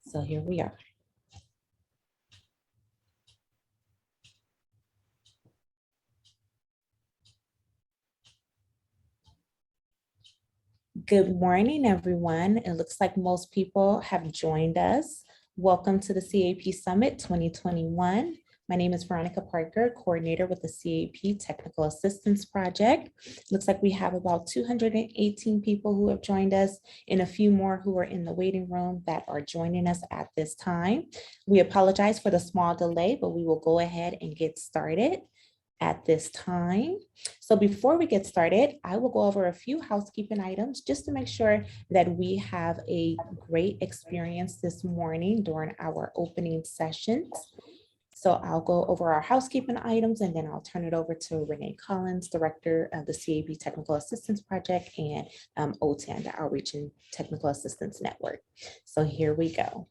So here we are. Good morning, everyone. It looks like most people have joined us. Welcome to the CAP Summit 2021. My name is Veronica Parker, coordinator with the CAP Technical Assistance Project. Looks like we have about 218 people who have joined us and a few more who are in the waiting room that are joining us at this time. We apologize for the small delay, but we will go ahead and get started at this time. So before we get started, I will go over a few housekeeping items just to make sure that we have a great experience this morning during our opening sessions. So I'll go over our housekeeping items and then I'll turn it over to Renee Collins, Director of the CAP Technical Assistance Project and OTAN, the Outreach and Technical Assistance Network. So here we go.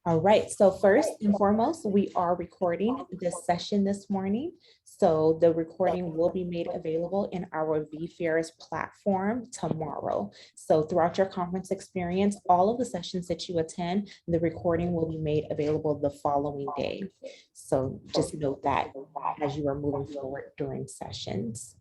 All right, so first and foremost, we are recording this session this morning. So the recording will be made available in our vFairs platform tomorrow. So throughout your conference experience, all of the sessions that you attend, the recording will be made available the following day. So just note that as you are moving forward during sessions.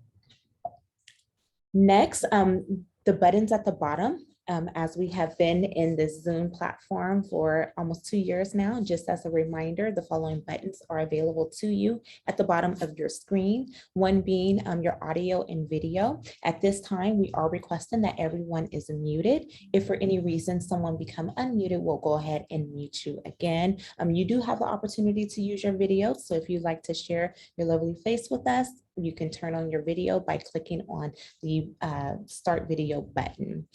Next, the buttons at the bottom. As we have been in this Zoom platform for almost 2 years now, just as a reminder, the following buttons are available to you at the bottom of your screen, one being your audio and video. At this time, we are requesting that everyone is muted. If for any reason someone become unmuted, we'll go ahead and mute you again. You do have the opportunity to use your video, so if you'd like to share your lovely face with us, you can turn on your video by clicking on the start video button.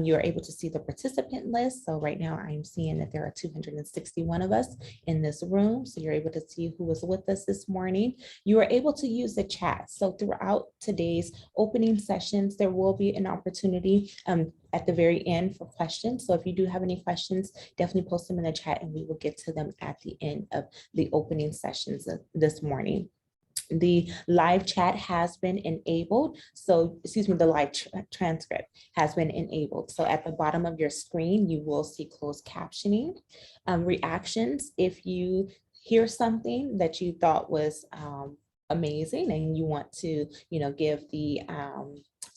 You are able to see the participant list. So right now I'm seeing that there are 261 of us in this room. So you're able to see who was with us this morning. You are able to use the chat. So throughout today's opening sessions, there will be an opportunity at the very end for questions. So if you do have any questions, definitely post them in the chat and we will get to them at the end of the opening sessions this morning. The live chat has been enabled. So, the live transcript has been enabled. So at the bottom of your screen, you will see closed captioning. Reactions, if you hear something that you thought was amazing and you want to, give the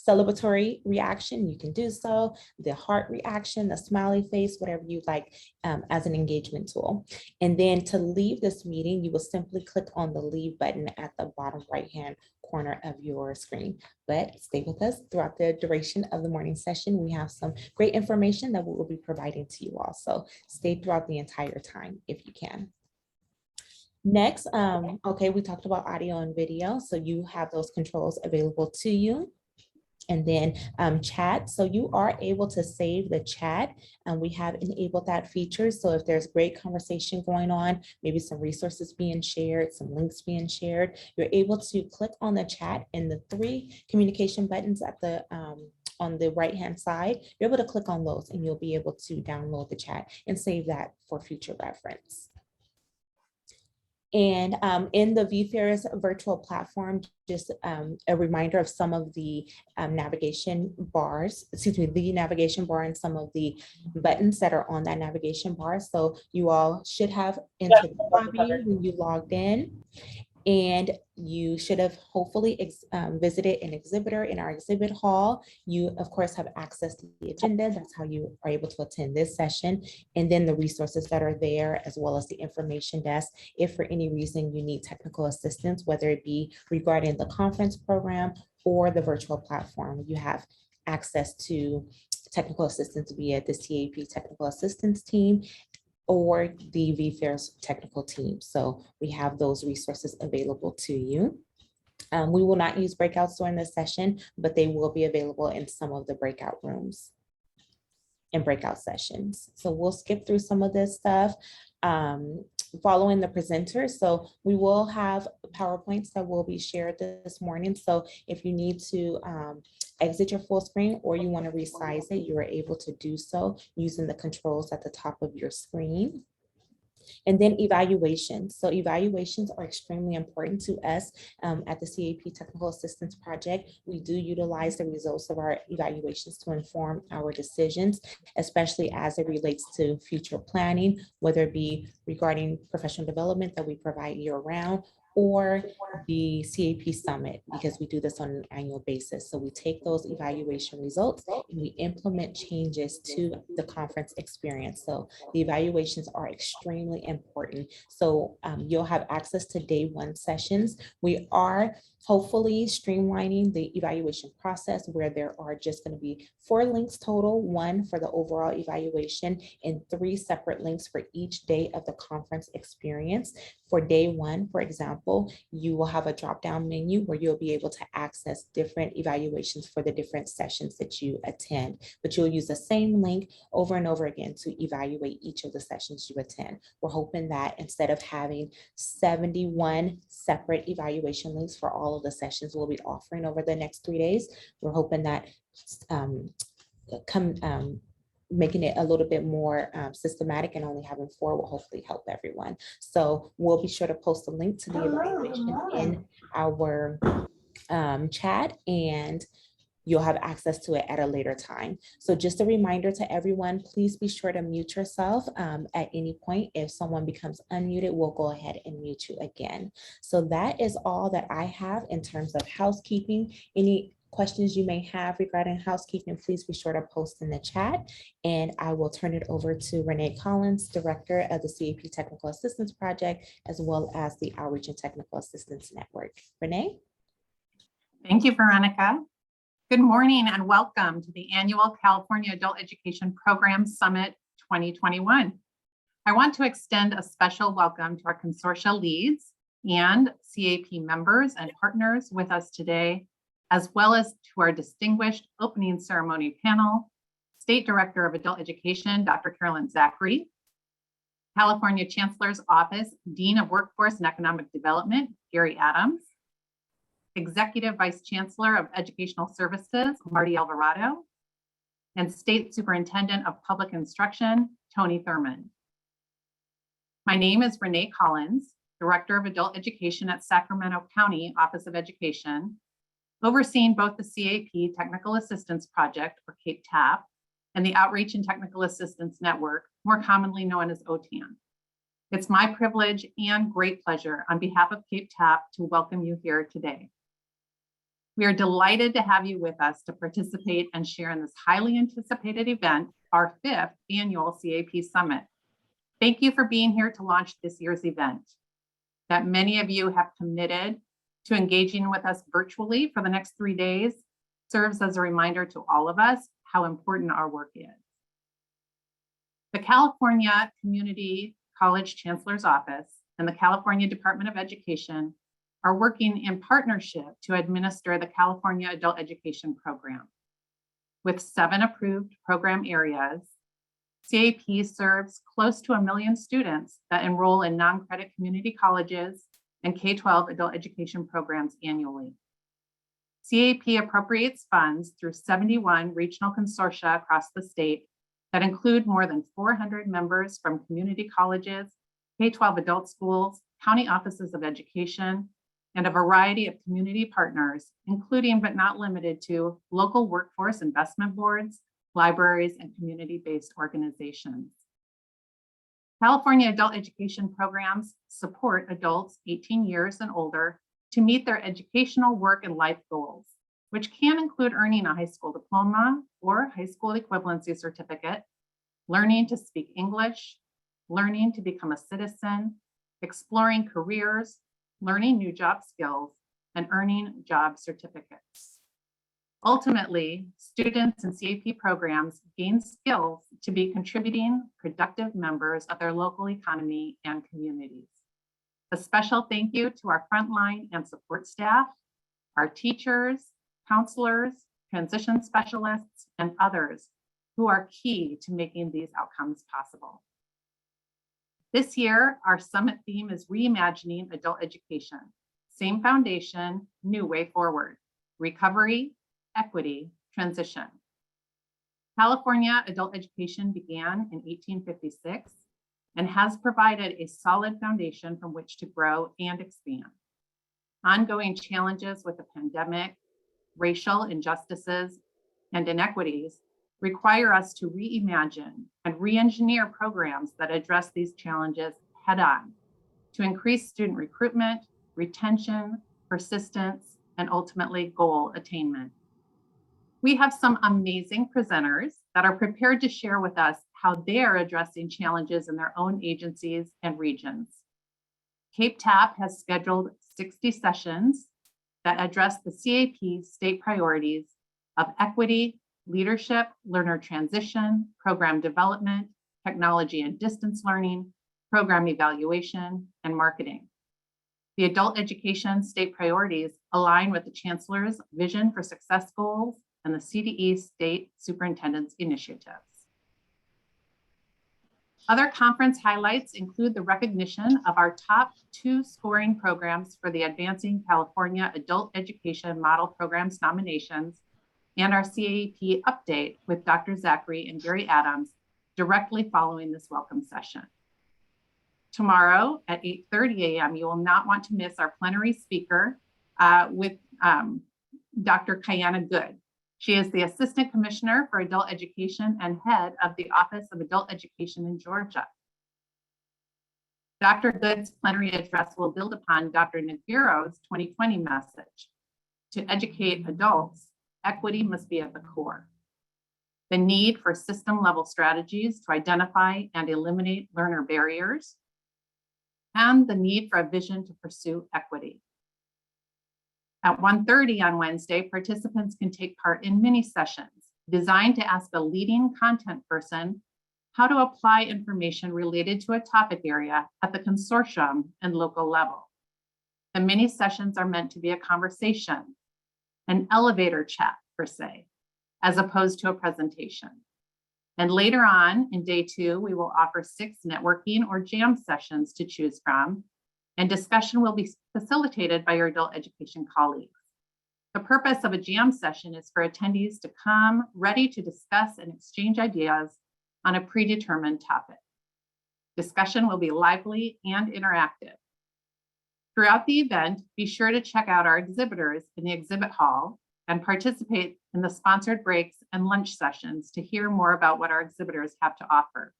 celebratory reaction, you can do so. The heart reaction, the smiley face, whatever you like as an engagement tool. And then to leave this meeting, you will simply click on the leave button at the bottom right-hand corner of your screen. But stay with us throughout the duration of the morning session. We have some great information that we will be providing to you all. So stay throughout the entire time if you can. Next, okay, we talked about audio and video. So you have those controls available to you. And then chat, so you are able to save the chat, and we have enabled that feature. So if there's great conversation going on, maybe some resources being shared, some links being shared, you're able to click on the chat and the 3 communication buttons at the on the right-hand side, you're able to click on those and you'll be able to download the chat and save that for future reference. And in the vFairs virtual platform, just a reminder of some of the navigation bars, the navigation bar and some of the buttons that are on that navigation bar. So you all should have entered the lobby when you logged in. And you should have hopefully visited an exhibitor in our exhibit hall. You, of course, have access to the agenda. That's how you are able to attend this session. And then the resources that are there, as well as the information desk. If for any reason you need technical assistance, whether it be regarding the conference program or the virtual platform, you have access to technical assistance via the CAP technical assistance team or the vFairs technical team. So we have those resources available to you. We will not use breakouts during this session, but they will be available in some of the breakout rooms and breakout sessions. So we'll skip through some of this stuff following the presenter. So we will have PowerPoints that will be shared this morning. So if you need to exit your full screen or you want to resize it, you are able to do so using the controls at the top of your screen. And then evaluations. So evaluations are extremely important to us at the CAEP Technical Assistance Project. We do utilize the results of our evaluations to inform our decisions, especially as it relates to future planning, whether it be regarding professional development that we provide year-round, or the CAP Summit, because we do this on an annual basis. So we take those evaluation results and we implement changes to the conference experience. So the evaluations are extremely important. So you'll have access to day one sessions. We are hopefully streamlining the evaluation process, where there are just going to be 4 links total, 1 for the overall evaluation and 3 separate links for each day of the conference experience. For day 1, for example, you will have a drop-down menu where you'll be able to access different evaluations for the different sessions that you attend, but you'll use the same link over and over again to evaluate each of the sessions you attend. We're hoping that instead of having 71 separate evaluation links for all of the sessions we'll be offering over the next 3 days, we're hoping that making it a little bit more systematic and only having 4 will hopefully help everyone. So we'll be sure to post a link to the evaluation in our chat, and you'll have access to it at a later time. So just a reminder to everyone, please be sure to mute yourself at any point. If someone becomes unmuted, we'll go ahead and mute you again. So that is all that I have in terms of housekeeping. Any questions you may have regarding housekeeping, please be sure to post in the chat. And I will turn it over to Renee Collins, Director of the CAP Technical Assistance Project, as well as the Outreach and Technical Assistance Network. Renee? Thank you, Veronica. Good morning and welcome to the annual California Adult Education Program Summit 2021. I want to extend a special welcome to our consortia leads and CAP members and partners with us today, as well as to our distinguished opening ceremony panel, State Director of Adult Education, Dr. Carolyn Zachary, California Chancellor's Office, Dean of Workforce and Economic Development, Gary Adams, Executive Vice Chancellor of Educational Services, Marty Alvarado, and State Superintendent of Public Instruction, Tony Thurman. My name is Renee Collins, Director of Adult Education at Sacramento County Office of Education, overseeing both the CAP Technical Assistance Project, or CAEP, and the Outreach and Technical Assistance Network, more commonly known as OTAN. It's my privilege and great pleasure on behalf of CAEP to welcome you here today. We are delighted to have you with us to participate and share in this highly anticipated event, our 5th annual CAP Summit. Thank you for being here to launch this year's event. That many of you have committed to engaging with us virtually for the next 3 days serves as a reminder to all of us how important our work is. The California Community College Chancellor's Office and the California Department of Education are working in partnership to administer the California Adult Education Program. With 7 approved program areas, CAP serves close to 1 million students that enroll in non-credit community colleges and K-12 adult education programs annually. CAP appropriates funds through 71 regional consortia across the state that include more than 400 members from community colleges, K-12 adult schools, county offices of education, and a variety of community partners, including but not limited to local workforce investment boards, libraries, and community-based organizations. California adult education programs support adults 18 years and older to meet their educational, work, and life goals, which can include earning a high school diploma or high school equivalency certificate, learning to speak English, learning to become a citizen, exploring careers, learning new job skills, and earning job certificates. Ultimately, students in CAP programs gain skills to be contributing, productive members of their local economy and communities. A special thank you to our frontline and support staff, our teachers, counselors, transition specialists, and others who are key to making these outcomes possible. This year, our summit theme is reimagining adult education. Same foundation, new way forward. Recovery, equity, transition. California adult education began in 1856 and has provided a solid foundation from which to grow and expand. Ongoing challenges with the pandemic, racial injustices, and inequities require us to reimagine and re-engineer programs that address these challenges head-on to increase student recruitment, retention, persistence, and ultimately goal attainment. We have some amazing presenters that are prepared to share with us how they're addressing challenges in their own agencies and regions. CAEP has scheduled 60 sessions that address the CAEP state priorities of equity, leadership, learner transition, program development, technology and distance learning, program evaluation, and marketing. The adult education state priorities align with the Chancellor's Vision for Success goals and the CDE state superintendent's initiatives. Other conference highlights include the recognition of our top 2 scoring programs for the Advancing California Adult Education Model Programs nominations and our CAEP update with Dr. Zachary and Gary Adams directly following this welcome session. Tomorrow at 8:30 a.m., you will not want to miss our plenary speaker with Dr. Kiana Good. She is the Assistant Commissioner for Adult Education and head of the Office of Adult Education in Georgia. Dr. Good's plenary address will build upon Dr. Nagiro's 2020 message. To educate adults, equity must be at the core. The need for system-level strategies to identify and eliminate learner barriers, and the need for a vision to pursue equity. At 1:30 on Wednesday, participants can take part in mini sessions designed to ask a leading content person how to apply information related to a topic area at the consortium and local level. The mini sessions are meant to be a conversation, an elevator chat per se, as opposed to a presentation. And later on in day 2, we will offer 6 networking or jam sessions to choose from, and discussion will be facilitated by your adult education colleagues. The purpose of a jam session is for attendees to come ready to discuss and exchange ideas on a predetermined topic. Discussion will be lively and interactive. Throughout the event, be sure to check out our exhibitors in the exhibit hall and participate in the sponsored breaks and lunch sessions to hear more about what our exhibitors have to offer.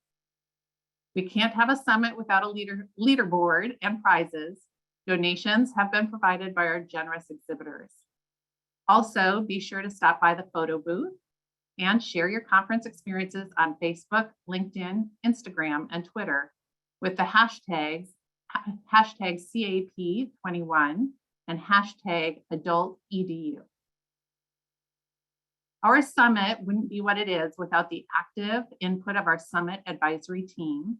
We can't have a summit without a leaderboard and prizes. Donations have been provided by our generous exhibitors. Also, be sure to stop by the photo booth and share your conference experiences on Facebook, LinkedIn, Instagram, and Twitter with the hashtag CAEP21 and hashtag AdultEDU. Our summit wouldn't be what it is without the active input of our summit advisory team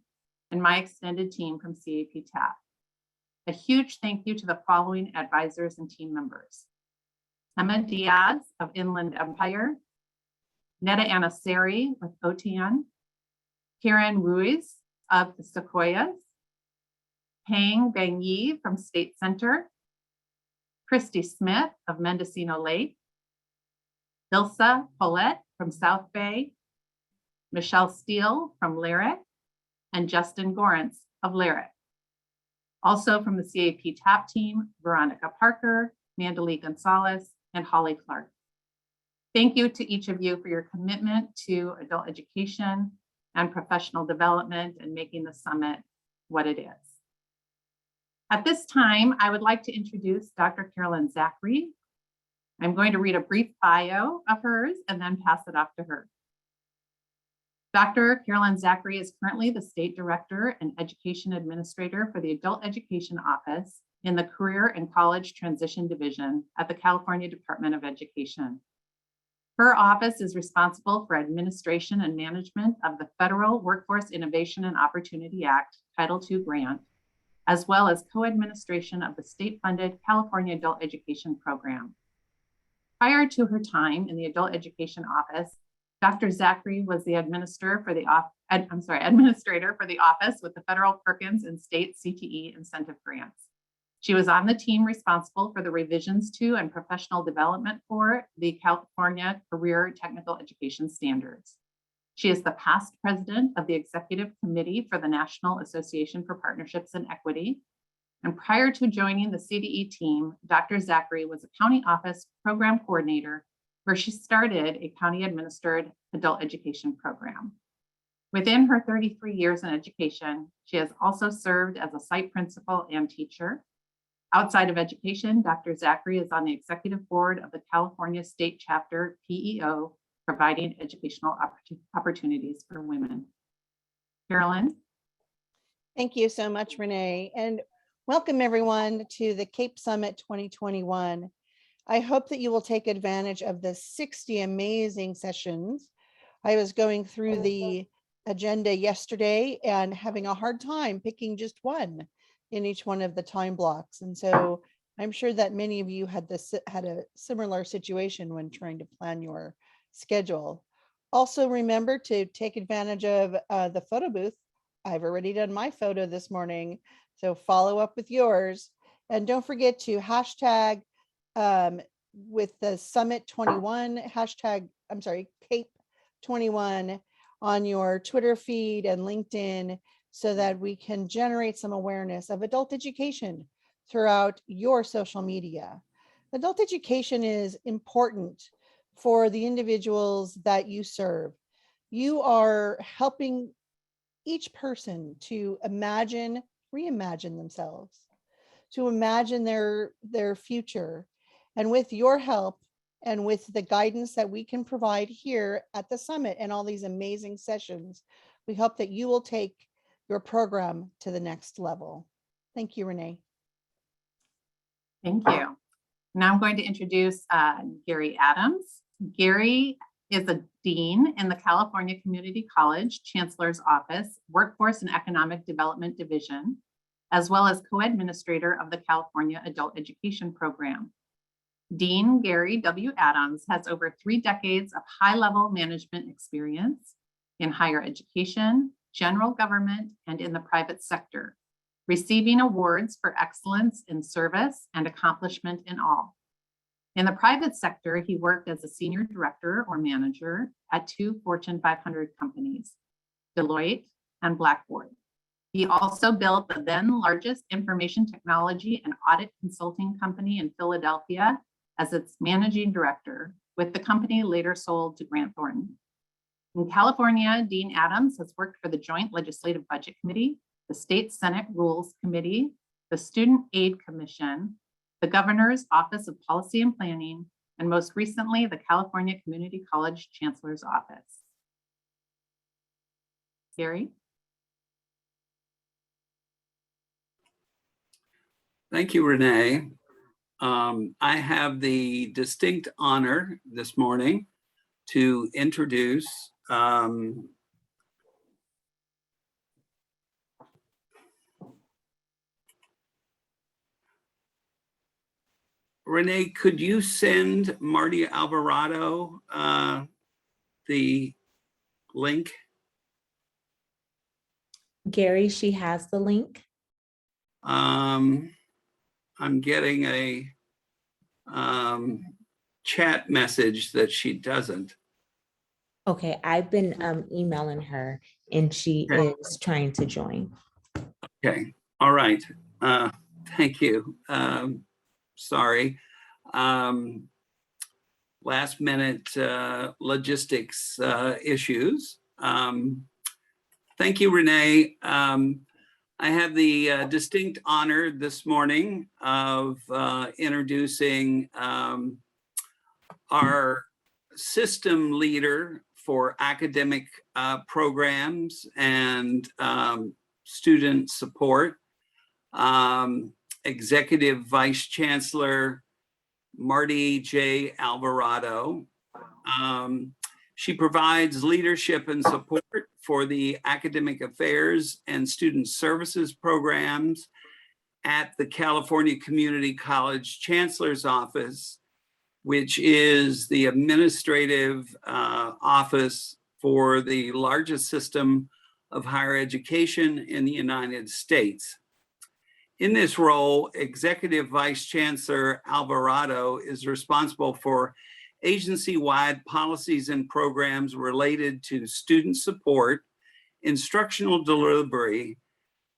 and my extended team from CAEP TAP. A huge thank you to the following advisors and team members: Emma Diaz of Inland Empire, Netta Anasari with OTAN, Karen Ruiz of the Sequoias, Pang Bang Yi from State Center, Christy Smith of Mendocino Lake, Ilsa Paulette from South Bay, Michelle Steele from Lyric, and Justin Gorentz of Lyric. Also from the CAEP TAP team, Veronica Parker, Mandalee Gonzalez, and Holly Clark. Thank you to each of you for your commitment to adult education and professional development and making the summit what it is. At this time, I would like to introduce Dr. Carolyn Zachary. I'm going to read a brief bio of hers and then pass it off to her. Dr. Carolyn Zachary is currently the State Director and Education Administrator for the Adult Education Office in the Career and College Transition Division at the California Department of Education. Her office is responsible for administration and management of the Federal Workforce Innovation and Opportunity Act Title II grant, as well as co-administration of the state-funded California Adult Education Program. Prior to her time in the Adult Education Office, Dr. Zachary was the administrator for the office with the Federal Perkins and State CTE incentive grants. She was on the team responsible for the revisions to and professional development for the California Career Technical Education Standards. She is the past president of the Executive Committee for the National Association for Partnerships and Equity. And prior to joining the CDE team, Dr. Zachary was a county office program coordinator where she started a county administered adult education program. Within her 33 years in education, she has also served as a site principal and teacher. Outside of education, Dr. Zachary is on the executive board of the California State Chapter PEO, providing educational opportunities for women. Carolyn? Thank you so much, Renee, and welcome everyone to the CAEP Summit 2021. I hope that you will take advantage of the 60 amazing sessions. I was going through the agenda yesterday and having a hard time picking just one in each one of the time blocks. And so I'm sure that many of you had a similar situation when trying to plan your schedule. Also remember to take advantage of the photo booth. I've already done my photo this morning, so follow up with yours. And don't forget to hashtag with the Summit 21 hashtag, CAEP 21 on your Twitter feed and LinkedIn so that we can generate some awareness of adult education throughout your social media. Adult education is important for the individuals that you serve. You are helping each person to reimagine themselves, to imagine their future. And with your help and with the guidance that we can provide here at the summit and all these amazing sessions, we hope that you will take your program to the next level. Thank you, Renee. Thank you. Now I'm going to introduce Gary Adams. Gary is a dean in the California Community College Chancellor's Office, Workforce and Economic Development Division, as well as co-administrator of the California Adult Education Program. Dean Gary W. Adams has over 3 decades of high-level management experience in higher education, general government, and in the private sector, receiving awards for excellence in service and accomplishment in all. In the private sector, he worked as a senior director or manager at 2 Fortune 500 companies, Deloitte and Blackboard. He also built the then largest information technology and audit consulting company in Philadelphia as its managing director, with the company later sold to Grant Thornton. In California, Dean Adams has worked for the Joint Legislative Budget Committee, the State Senate Rules Committee, the Student Aid Commission, the Governor's Office of Policy and Planning, and most recently, the California Community College Chancellor's Office. Gary? Thank you, Renee. I have the distinct honor this morning to introduce Renee, could you send Marty Alvarado the link? Gary, she has the link. I'm getting a chat message that she doesn't. Okay, I've been emailing her and she is trying to join. Okay, all right. Thank you. Sorry. Last minute logistics issues. Thank you, Renee. I have the distinct honor this morning of introducing our system leader for academic programs and student support, Executive Vice Chancellor Marty J. Alvarado. She provides leadership and support for the academic affairs and student services programs at the California Community College Chancellor's Office, which is the administrative office for the largest system of higher education in the United States. In this role, Executive Vice Chancellor Alvarado is responsible for agency-wide policies and programs related to student support, instructional delivery,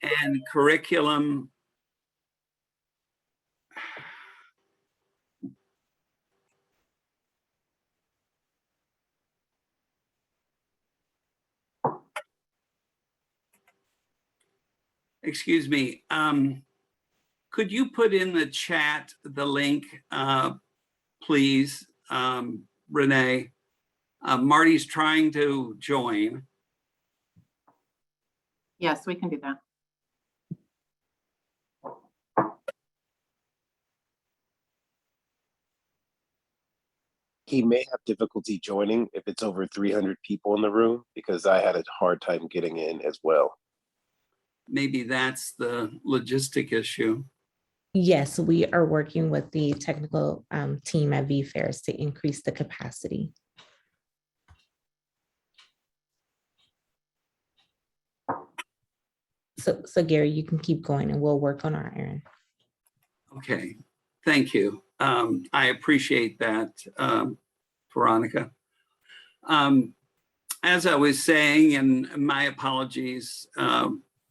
and curriculum. Excuse me. Could you put in the chat the link, please, Renee? Marty's trying to join. Yes, we can do that. He may have difficulty joining if it's over 300 people in the room, because I had a hard time getting in as well. Maybe that's the logistic issue. Yes, we are working with the technical team at VFairs to increase the capacity. So Gary, you can keep going and we'll work on our end. Okay, thank you. I appreciate that, Veronica. As I was saying, and my apologies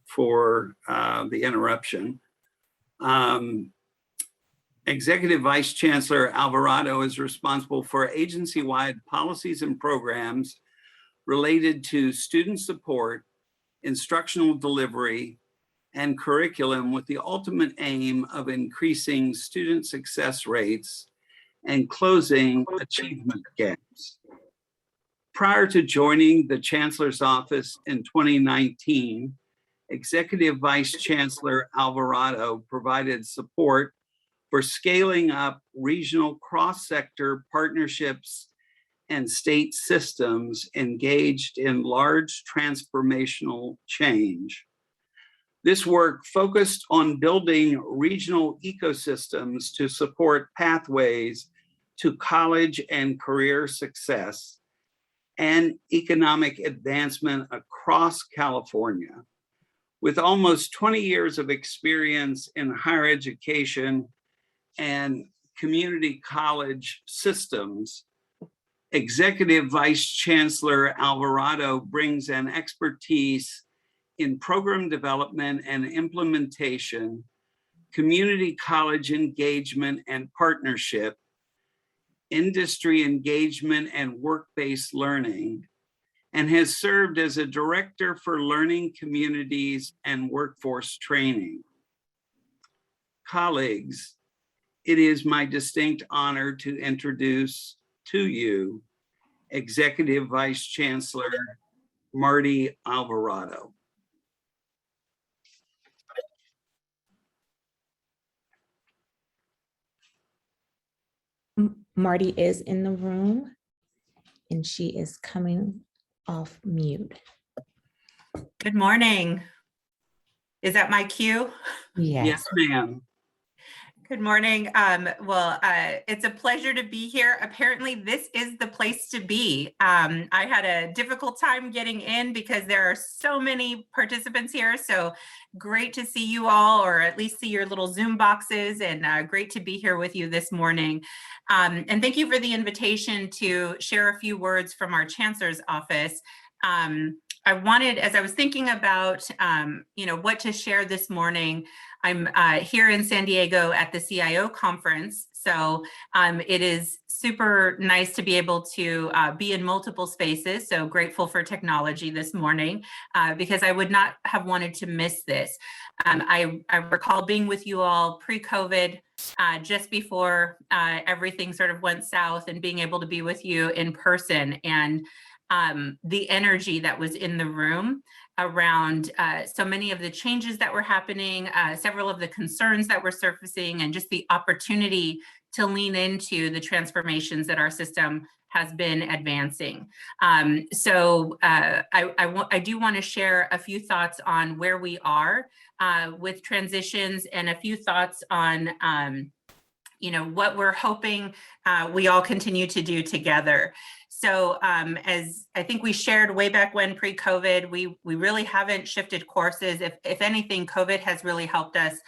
for the interruption, Executive Vice Chancellor Alvarado is responsible for agency-wide policies and programs related to student support, instructional delivery, and curriculum, with the ultimate aim of increasing student success rates and closing achievement gaps. Prior to joining the Chancellor's office in 2019, Executive Vice Chancellor Alvarado provided support for scaling up regional cross-sector partnerships and state systems engaged in large transformational change. This work focused on building regional ecosystems to support pathways to college and career success and economic advancement across California. With almost 20 years of experience in higher education and community college systems, Executive Vice Chancellor Alvarado brings an expertise in program development and implementation, community college engagement and partnership, industry engagement and work-based learning, and has served as a director for learning communities and workforce training. Colleagues, it is my distinct honor to introduce to you Executive Vice Chancellor Marty Alvarado. Marty is in the room and she is coming off mute. Good morning. Is that my cue? Yes, ma'am. Good morning. It's a pleasure to be here. Apparently, this is the place to be. I had a difficult time getting in because there are so many participants here. So great to see you all, or at least see your little Zoom boxes, and great to be here with you this morning. And thank you for the invitation to share a few words from our Chancellor's office. I wanted, as I was thinking about, what to share this morning, I'm here in San Diego at the CIO conference. So it is super nice to be able to be in multiple spaces. So grateful for technology this morning, because I would not have wanted to miss this. I recall being with you all pre-COVID, just before everything sort of went south, and being able to be with you in person, and the energy that was in the room around so many of the changes that were happening, several of the concerns that were surfacing, and just the opportunity to lean into the transformations that our system has been advancing. I do want to share a few thoughts on where we are with transitions, and a few thoughts on what we're hoping we all continue to do together. So as I think we shared way back when pre-COVID, we really haven't shifted courses. If anything, COVID has really helped us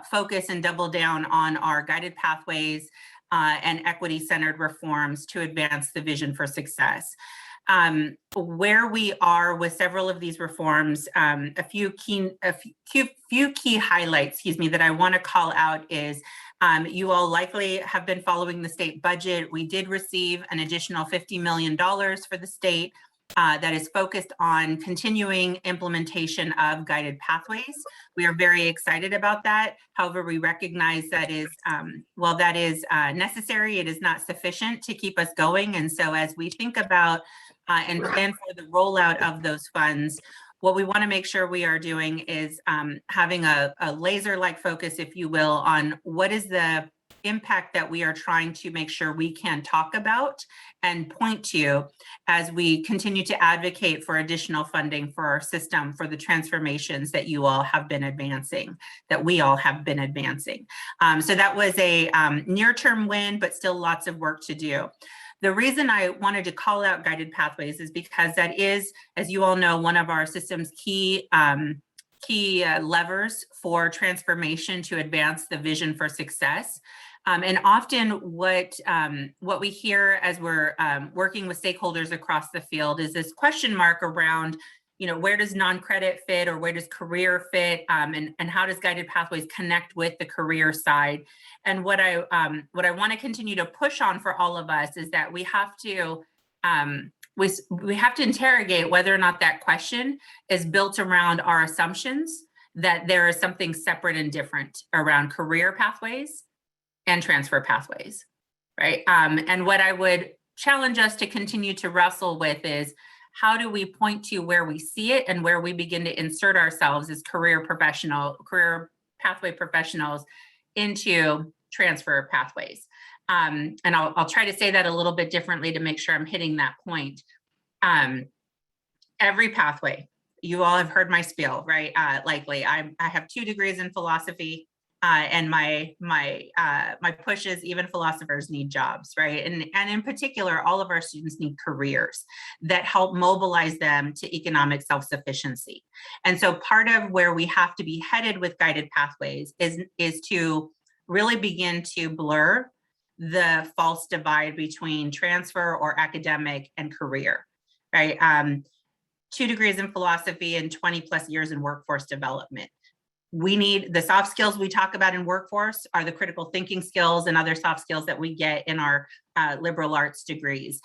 focus and double down on our guided pathways, and equity-centered reforms to advance the vision for success. Where we are with several of these reforms, a few key highlights, that I want to call out is you all likely have been following the state budget. We did receive an additional $50 million for the state that is focused on continuing implementation of guided pathways. We are very excited about that. However, we recognize that is, while that is necessary, it is not sufficient to keep us going. And so as we think about and plan for the rollout of those funds, what we want to make sure we are doing is having a laser-like focus, if you will, on what is the impact that we are trying to make sure we can talk about and point to as we continue to advocate for additional funding for our system, for the transformations that you all have been advancing, that we all have been advancing. So that was a near-term win, but still lots of work to do. The reason I wanted to call out guided pathways is because that is, as you all know, one of our system's key levers for transformation to advance the vision for success. And often what we hear as we're working with stakeholders across the field is this question mark around, where does non-credit fit or where does career fit, and how does guided pathways connect with the career side? And what I want to continue to push on for all of us is that we have to interrogate whether or not that question is built around our assumptions that there is something separate and different around career pathways and transfer pathways, right? And what I would challenge us to continue to wrestle with is, how do we point to where we see it and where we begin to insert ourselves as career pathway professionals into transfer pathways? And I'll try to say that a little bit differently to make sure I'm hitting that point. Every pathway, you all have heard my spiel, right? Likely, I have 2 degrees in philosophy. And my push is even philosophers need jobs, right? And in particular, all of our students need careers that help mobilize them to economic self-sufficiency. And so part of where we have to be headed with guided pathways is to really begin to blur the false divide between transfer or academic and career, right? 2 degrees in philosophy and 20 plus years in workforce development. We need the soft skills we talk about in workforce are the critical thinking skills and other soft skills that we get in our liberal arts degrees.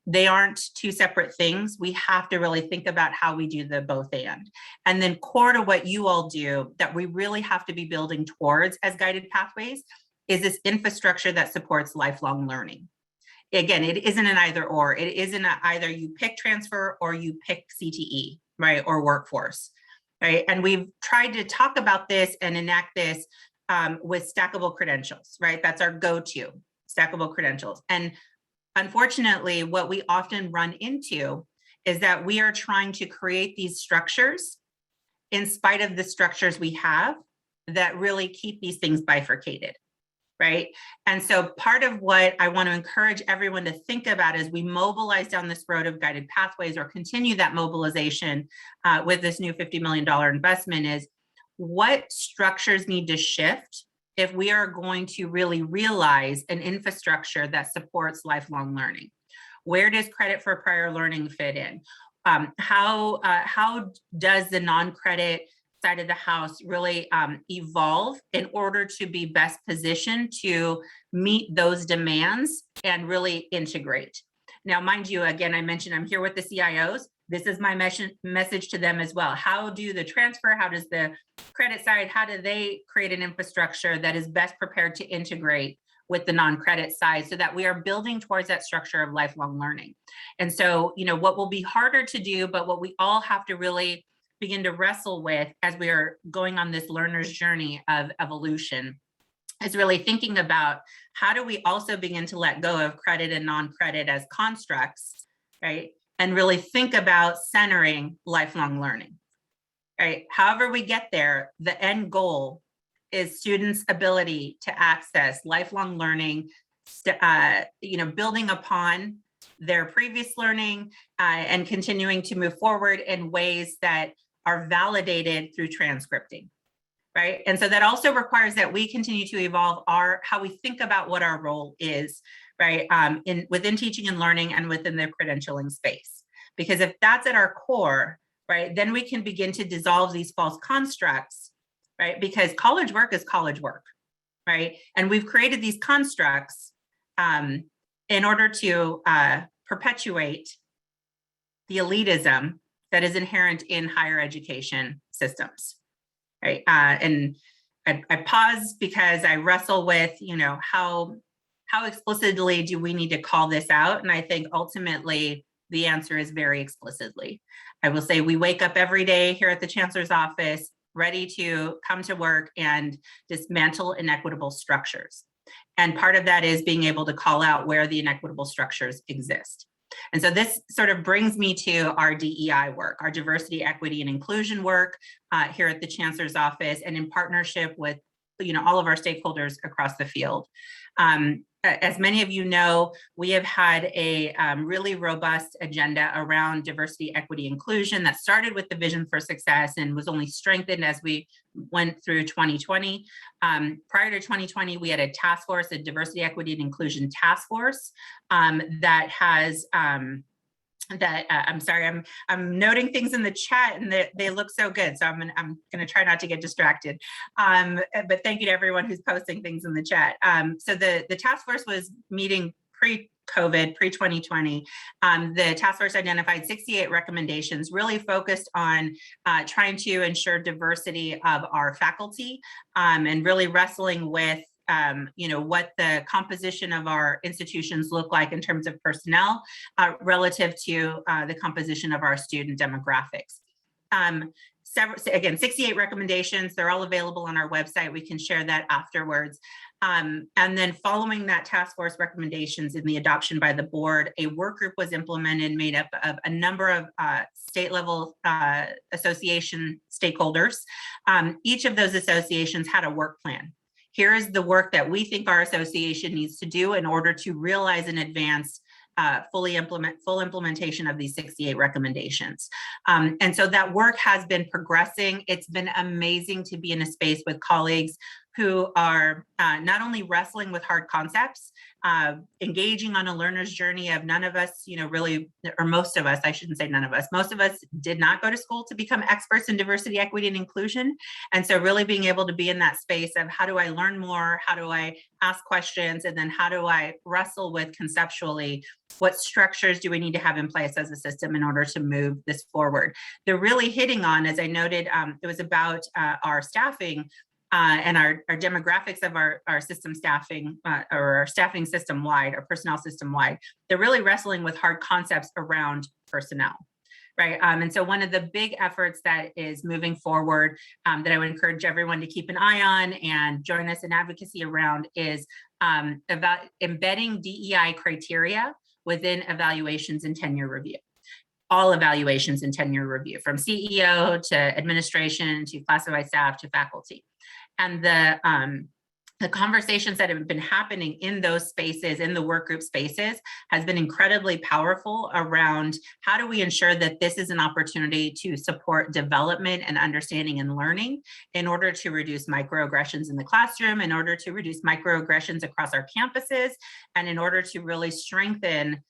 They aren't 2 separate things. We have to really think about how we do the both and. And then core to what you all do that we really have to be building towards as guided pathways is this infrastructure that supports lifelong learning. Again, it isn't an either or. It isn't either you pick transfer or you pick CTE, right, or workforce. Right. And we've tried to talk about this and enact this with stackable credentials, right? That's our go-to, stackable credentials. And unfortunately, what we often run into is that we are trying to create these structures in spite of the structures we have that really keep these things bifurcated. Right. And so part of what I want to encourage everyone to think about as we mobilize down this road of guided pathways or continue that mobilization with this new $50 million investment is what structures need to shift if we are going to really realize an infrastructure that supports lifelong learning. Where does credit for prior learning fit in? How does the non-credit side of the house really evolve in order to be best positioned to meet those demands and really integrate? Now, mind you, again, I mentioned I'm here with the CIOs. This is my message to them as well. How do the transfer, how does the credit side, how do they create an infrastructure that is best prepared to integrate with the non-credit side so that we are building towards that structure of lifelong learning? And so, what will be harder to do, but what we all have to really begin to wrestle with as we are going on this learner's journey of evolution is really thinking about how do we also begin to let go of credit and non-credit as constructs, right? And really think about centering lifelong learning, right? However we get there, the end goal is students' ability to access lifelong learning, building upon their previous learning and continuing to move forward in ways that are validated through transcripting, right? And so that also requires that we continue to evolve how we think about what our role is, right? Within teaching and learning and within the credentialing space. Because if that's at our core, right, then we can begin to dissolve these false constructs, right? Because college work is college work, right? And we've created these constructs in order to perpetuate the elitism that is inherent in higher education systems, right? And I pause because I wrestle with, how explicitly do we need to call this out? And I think ultimately the answer is very explicitly. I will say we wake up every day here at the Chancellor's office ready to come to work and dismantle inequitable structures. And part of that is being able to call out where the inequitable structures exist. And so this sort of brings me to our DEI work, our diversity, equity, and inclusion work here at the Chancellor's office, and in partnership with all of our stakeholders across the field. As many of you know, we have had a really robust agenda around diversity, equity, inclusion that started with the Vision for Success and was only strengthened as we went through 2020. Prior to 2020, we had a task force, a diversity, equity, and inclusion task force that has I'm sorry, I'm noting things in the chat and they look so good. So I'm gonna try not to get distracted. But thank you to everyone who's posting things in the chat. So the task force was meeting pre-COVID, pre-2020. The task force identified 68 recommendations, really focused on trying to ensure diversity of our faculty and really wrestling with what the composition of our institutions look like in terms of personnel relative to the composition of our student demographics. Again, 68 recommendations, they're all available on our website. We can share that afterwards. And then following that task force recommendations in the adoption by the board, a work group was implemented made up of a number of state level association stakeholders. Each of those associations had a work plan. Here is the work that we think our association needs to do in order to realize and advance full implementation of these 68 recommendations. And so that work has been progressing. It's been amazing to be in a space with colleagues who are not only wrestling with hard concepts, engaging on a learner's journey of none of us, really, or most of us, I shouldn't say none of us, most of us did not go to school to become experts in diversity, equity, and inclusion. And so really being able to be in that space of how do I learn more? How do I ask questions? And then how do I wrestle with conceptually what structures do we need to have in place as a system in order to move this forward? They're really hitting on, as I noted, it was about our staffing and our demographics of our system staffing or our staffing system wide, our personnel system wide. They're really wrestling with hard concepts around personnel, right? And so one of the big efforts that is moving forward that I would encourage everyone to keep an eye on and join us in advocacy around is about embedding DEI criteria within evaluations and tenure review. All evaluations and tenure review, from CEO to administration to classified staff to faculty. And the conversations that have been happening in those spaces, in the work group spaces, has been incredibly powerful around how do we ensure that this is an opportunity to support development and understanding and learning in order to reduce microaggressions in the classroom, in order to reduce microaggressions across our campuses, and in order to really strengthen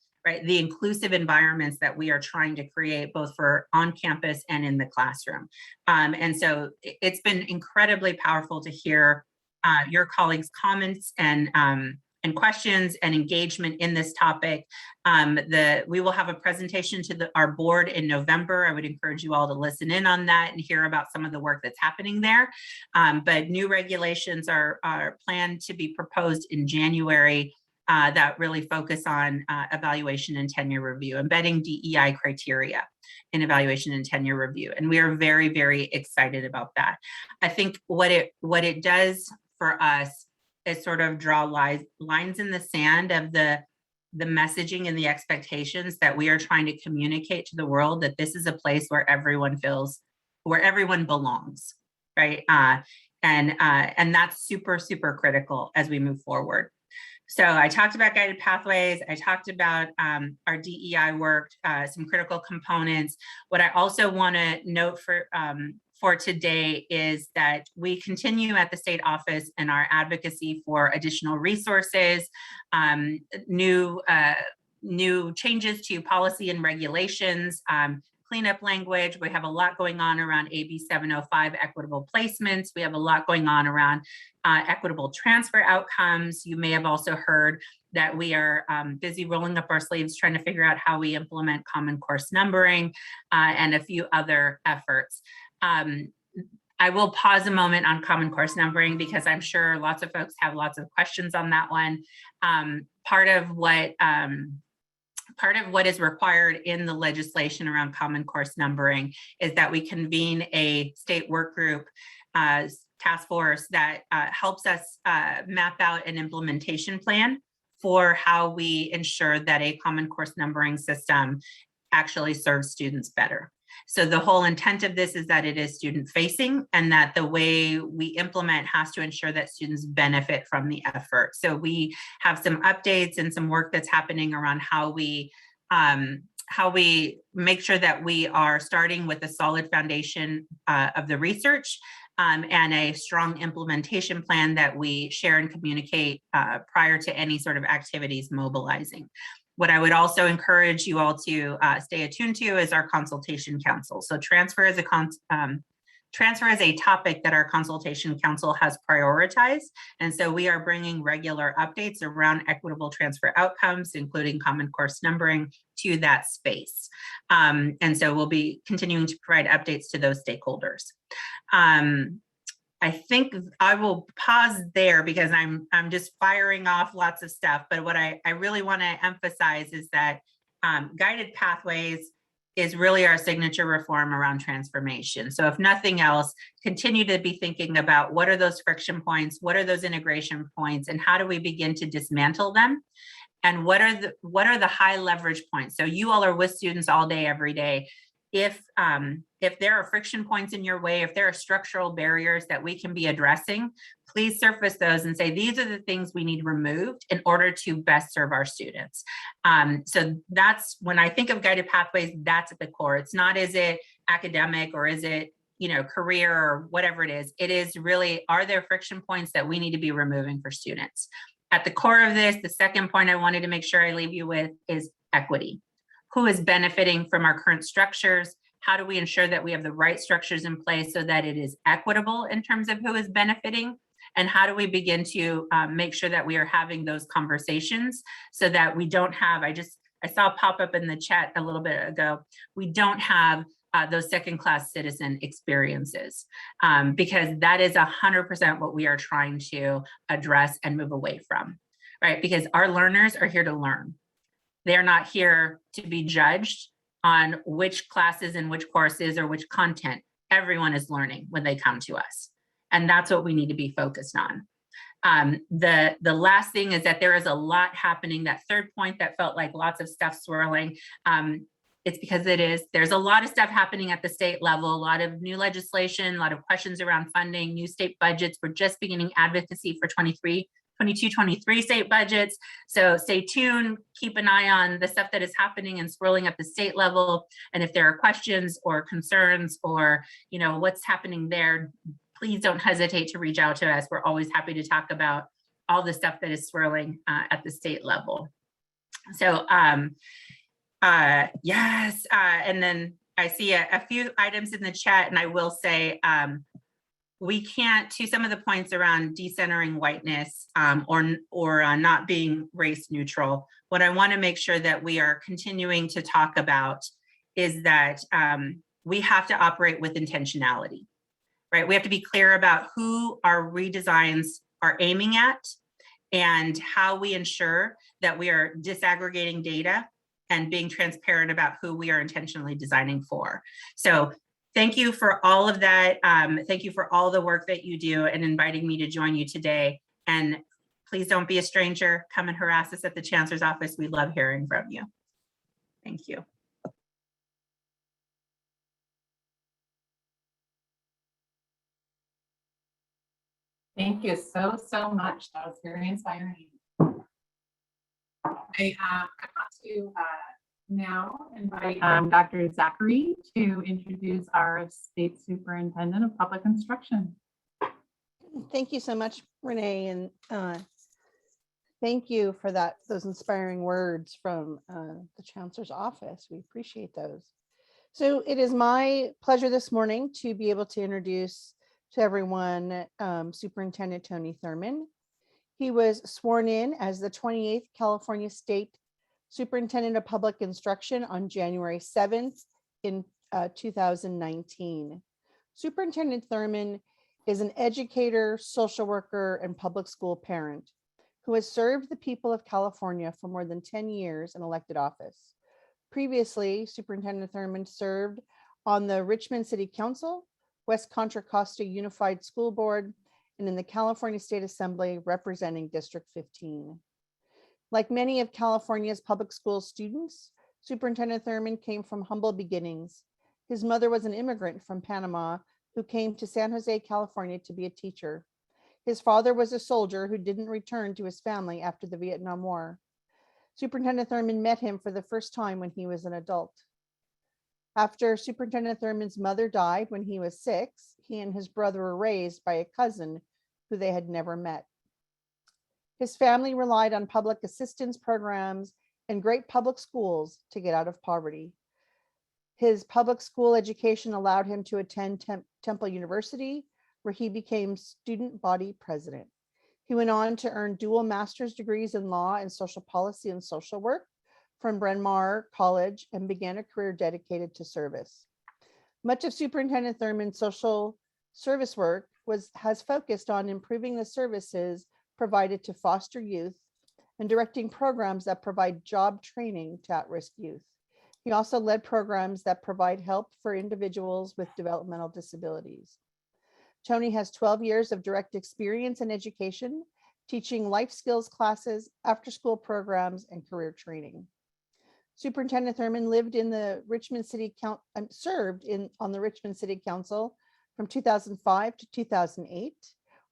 the inclusive environments that we are trying to create both for on campus and in the classroom. And so it's been incredibly powerful to hear your colleagues' comments and questions and engagement in this topic. We will have a presentation to our board in November. I would encourage you all to listen in on that and hear about some of the work that's happening there. But new regulations are planned to be proposed in January that really focus on evaluation and tenure review, embedding DEI criteria in evaluation and tenure review. And we are very, very excited about that. I think what it does for us is sort of draw lines in the sand of the messaging and the expectations that we are trying to communicate to the world, that this is a place where everyone belongs, right? And that's super, super critical as we move forward. So I talked about guided pathways. I talked about our DEI work, some critical components. What I also want to note for for today is that we continue at the state office in our advocacy for additional resources, new changes to policy and regulations, cleanup language. We have a lot going on around AB 705 equitable placements. We have a lot going on around equitable transfer outcomes. You may have also heard that we are busy rolling up our sleeves trying to figure out how we implement common course numbering and a few other efforts. I will pause a moment on common course numbering because I'm sure lots of folks have lots of questions on that one. Part of what is required in the legislation around common course numbering is that we convene a state work group task force that helps us map out an implementation plan for how we ensure that a common course numbering system actually serves students better. So the whole intent of this is that it is student facing and that the way we implement has to ensure that students benefit from the effort. So we have some updates and some work that's happening around how we make sure that we are starting with a solid foundation of the research and a strong implementation plan that we share and communicate prior to any sort of activities mobilizing. What I would also encourage you all to stay attuned to is our consultation council. So transfer is a topic that our consultation council has prioritized. And so we are bringing regular updates around equitable transfer outcomes, including common course numbering, to that space. And so we'll be continuing to provide updates to those stakeholders. I think I will pause there because I'm just firing off lots of stuff. But what I really want to emphasize is that guided pathways is really our signature reform around transformation. So if nothing else, continue to be thinking about what are those friction points, what are those integration points, and how do we begin to dismantle them? And what are the high leverage points? So you all are with students all day, every day. If there are friction points in your way, if there are structural barriers that we can be addressing, please surface those and say, these are the things we need removed in order to best serve our students. So that's when I think of guided pathways, that's at the core. It's not, is it academic or is it, career or whatever it is. It is really, are there friction points that we need to be removing for students? At the core of this, the second point I wanted to make sure I leave you with is equity. Who is benefiting from our current structures? How do we ensure that we have the right structures in place so that it is equitable in terms of who is benefiting? And how do we begin to make sure that we are having those conversations so that we don't have, I saw pop up in the chat a little bit ago, we don't have those second-class citizen experiences, because that is 100% what we are trying to address and move away from, right? Because our learners are here to learn. They're not here to be judged on which classes and which courses or which content. Everyone is learning when they come to us. And that's what we need to be focused on. The last thing is that there is a lot happening. That third point that felt like lots of stuff swirling, it's because there's a lot of stuff happening at the state level, a lot of new legislation, a lot of questions around funding, new state budgets. We're just beginning advocacy for 22-23 state budgets. So stay tuned, keep an eye on the stuff that is happening and swirling at the state level. And if there are questions or concerns or, what's happening there, please don't hesitate to reach out to us. We're always happy to talk about all the stuff that is swirling at the state level. So yes, and then I see a few items in the chat, and I will say, we can't, to some of the points around decentering whiteness or not being race neutral, what I want to make sure that we are continuing to talk about is that we have to operate with intentionality, right? We have to be clear about who our redesigns are aiming at and how we ensure that we are disaggregating data and being transparent about who we are intentionally designing for. So thank you for all of that. Thank you for all the work that you do and inviting me to join you today. And please don't be a stranger. Come and harass us at the Chancellor's office. We love hearing from you. Thank you. Thank you so much. That was very inspiring. I want to now invite Dr. Zachary to introduce our State Superintendent of Public Instruction. Thank you so much, Renee, and thank you for those inspiring words from the Chancellor's office. We appreciate those. So it is my pleasure this morning to be able to introduce to everyone Superintendent Tony Thurmond. He was sworn in as the 28th California State Superintendent of Public Instruction on January 7th in 2019. Superintendent Thurmond is an educator, social worker, and public school parent who has served the people of California for more than 10 years in elected office. Previously, Superintendent Thurmond served on the Richmond City Council, West Contra Costa Unified School Board, and in the California State Assembly representing District 15. Like many of California's public school students, Superintendent Thurmond came from humble beginnings. His mother was an immigrant from Panama who came to San Jose, California to be a teacher. His father was a soldier who didn't return to his family after the Vietnam War. Superintendent Thurmond met him for the first time when he was an adult. After Superintendent Thurmond's mother died when he was 6, he and his brother were raised by a cousin who they had never met. His family relied on public assistance programs and great public schools to get out of poverty. His public school education allowed him to attend Temple University, where he became student body president. He went on to earn dual master's degrees in law and social policy and social work from Bryn Mawr College and began a career dedicated to service. Much of Superintendent Thurmond's social service work has focused on improving the services provided to foster youth and directing programs that provide job training to at-risk youth. He also led programs that provide help for individuals with developmental disabilities. Tony has 12 years of direct experience in education, teaching life skills classes, after-school programs, and career training. Superintendent Thurmond lived in the Richmond City served on the Richmond City Council from 2005 to 2008.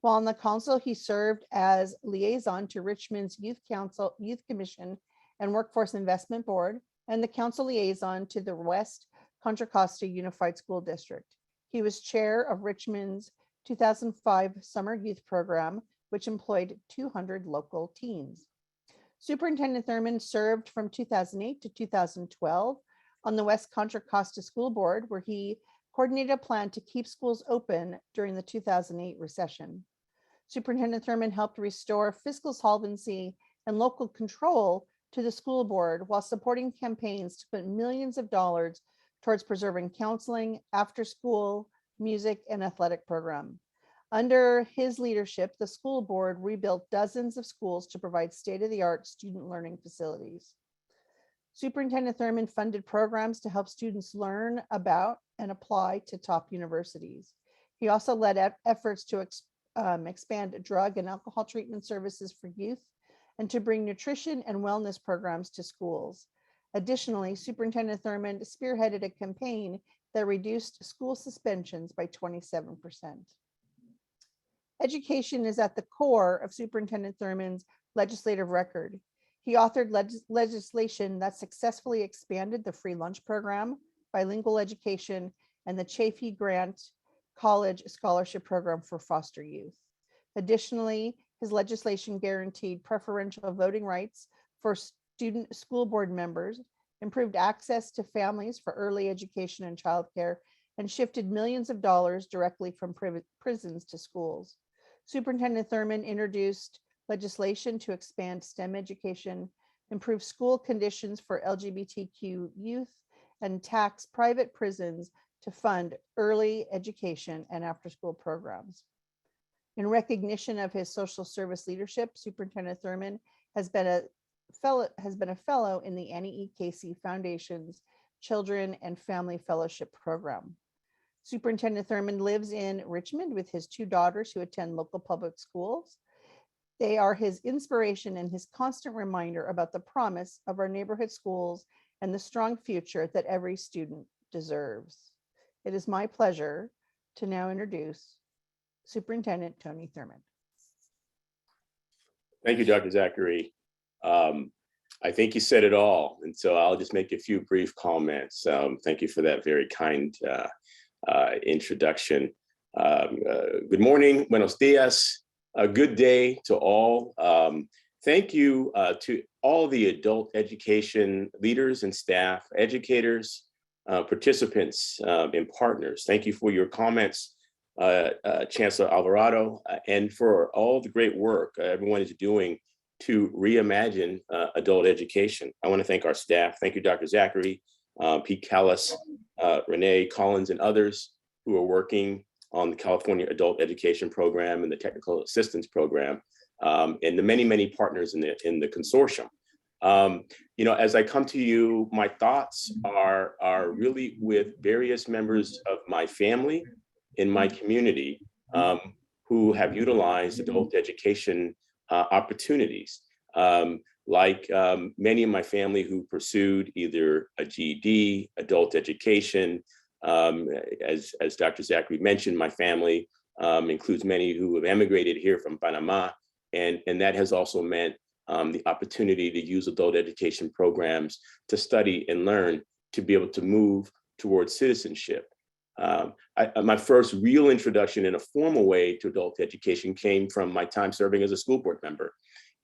While on the council, he served as liaison to Richmond's Youth Council, Youth Commission, and Workforce Investment Board, and the council liaison to the West Contra Costa Unified School District. He was chair of Richmond's 2005 Summer Youth Program, which employed 200 local teens. Superintendent Thurmond served from 2008 to 2012 on the West Contra Costa School Board, where he coordinated a plan to keep schools open during the 2008 recession. Superintendent Thurmond helped restore fiscal solvency and local control to the school board while supporting campaigns to put millions of dollars towards preserving counseling, after-school, music, and athletic program. Under his leadership, the school board rebuilt dozens of schools to provide state-of-the-art student learning facilities. Superintendent Thurmond funded programs to help students learn about and apply to top universities. He also led efforts to expand drug and alcohol treatment services for youth and to bring nutrition and wellness programs to schools. Additionally, Superintendent Thurmond spearheaded a campaign that reduced school suspensions by 27%. Education is at the core of Superintendent Thurmond's legislative record. He authored legislation that successfully expanded the free lunch program, bilingual education, and the Chafee Grant College Scholarship Program for foster youth. Additionally, his legislation guaranteed preferential voting rights for student school board members, improved access to families for early education and childcare, and shifted millions of dollars directly from prisons to schools. Superintendent Thurmond introduced legislation to expand STEM education, improve school conditions for LGBTQ youth, and tax private prisons to fund early education and after-school programs. In recognition of his social service leadership, Superintendent Thurmond has been a fellow in the Annie E. Casey Foundation's Children and Family Fellowship Program. Superintendent Thurmond lives in Richmond with his 2 daughters who attend local public schools. They are his inspiration and his constant reminder about the promise of our neighborhood schools and the strong future that every student deserves. It is my pleasure to now introduce Superintendent Tony Thurmond. Thank you, Dr. Zachary. I think you said it all. And so I'll just make a few brief comments. Thank you for that very kind introduction. Good morning, buenos dias, a good day to all. Thank you to all the adult education leaders and staff, educators, participants, and partners. Thank you for your comments, Chancellor Alvarado, and for all the great work everyone is doing to reimagine adult education. I want to thank our staff. Thank you, Dr. Zachary, Pete Callis, Renee Collins, and others who are working on the California Adult Education Program and the Technical Assistance Program, and the many, many partners in the consortium. You know, as I come to you, my thoughts are really with various members of my family in my community who have utilized adult education opportunities, like many in my family who pursued either a GED, adult education. As Dr. Zachary mentioned, my family includes many who have emigrated here from Panama, and that has also meant the opportunity to use adult education programs to study and learn to be able to move towards citizenship. My first real introduction in a formal way to adult education came from my time serving as a school board member.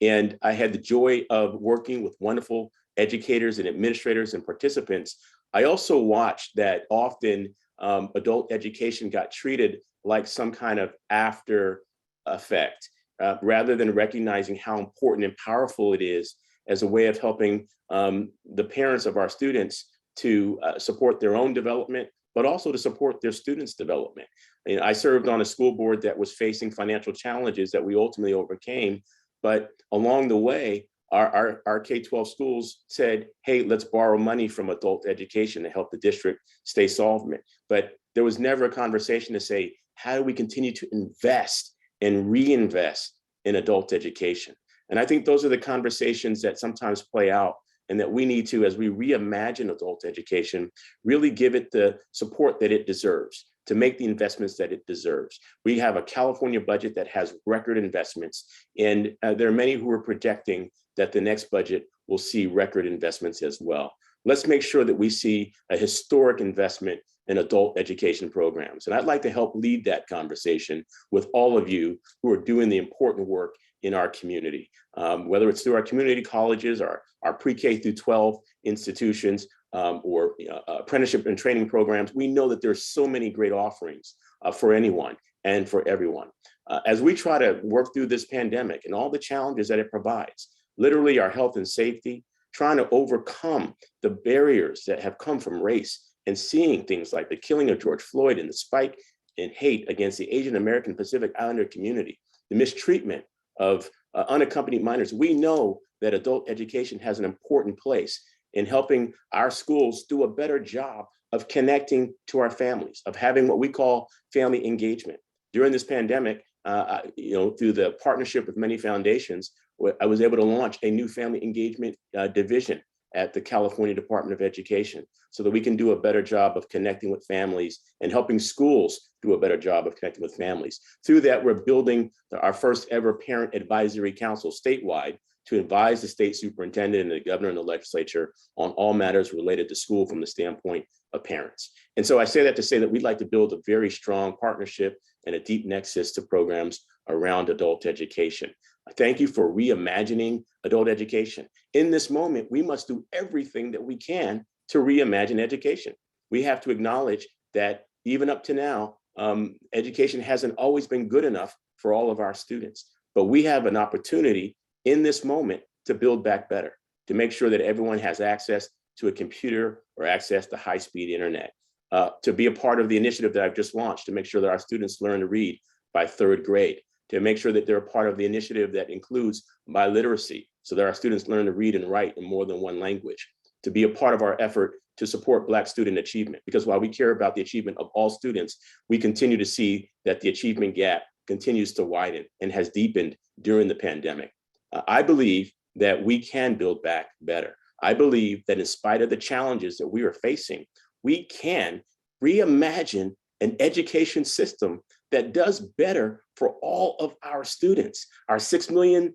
And I had the joy of working with wonderful educators and administrators and participants. I also watched that often adult education got treated like some kind of after effect, rather than recognizing how important and powerful it is as a way of helping the parents of our students to support their own development, but also to support their students' development. And I served on a school board that was facing financial challenges that we ultimately overcame. But along the way, our K-12 schools said, hey, let's borrow money from adult education to help the district stay solvent. But there was never a conversation to say, how do we continue to invest and reinvest in adult education? And I think those are the conversations that sometimes play out, and that we need to, as we reimagine adult education, really give it the support that it deserves, to make the investments that it deserves. We have a California budget that has record investments, and there are many who are projecting that the next budget will see record investments as well. Let's make sure that we see a historic investment in adult education programs. And I'd like to help lead that conversation with all of you who are doing the important work in our community, whether it's through our community colleges, our pre-K through 12 institutions, or apprenticeship and training programs. We know that there's so many great offerings for anyone and for everyone. As we try to work through this pandemic and all the challenges that it provides, literally our health and safety, trying to overcome the barriers that have come from race, and seeing things like the killing of George Floyd and the spike in hate against the Asian American Pacific Islander community, the mistreatment of unaccompanied minors. We know that adult education has an important place in helping our schools do a better job of connecting to our families, of having what we call family engagement. During this pandemic, through the partnership with many foundations, I was able to launch a new family engagement division at the California Department of Education, so that we can do a better job of connecting with families and helping schools do a better job of connecting with families. Through that, we're building our first ever parent advisory council statewide to advise the state superintendent and the governor and the legislature on all matters related to school from the standpoint of parents. And so I say that to say that we'd like to build a very strong partnership and a deep nexus to programs around adult education. Thank you for reimagining adult education. In this moment, we must do everything that we can to reimagine education. We have to acknowledge that even up to now, education hasn't always been good enough for all of our students. But we have an opportunity in this moment to build back better, to make sure that everyone has access to a computer or access to high-speed internet, to be a part of the initiative that I've just launched to make sure that our students learn to read by 3rd grade, to make sure that they're a part of the initiative that includes biliteracy, so that our students learn to read and write in more than one language, to be a part of our effort to support Black student achievement. Because while we care about the achievement of all students, we continue to see that the achievement gap continues to widen and has deepened during the pandemic. I believe that we can build back better. I believe that in spite of the challenges that we are facing, we can reimagine an education system that does better for all of our students, our 6 million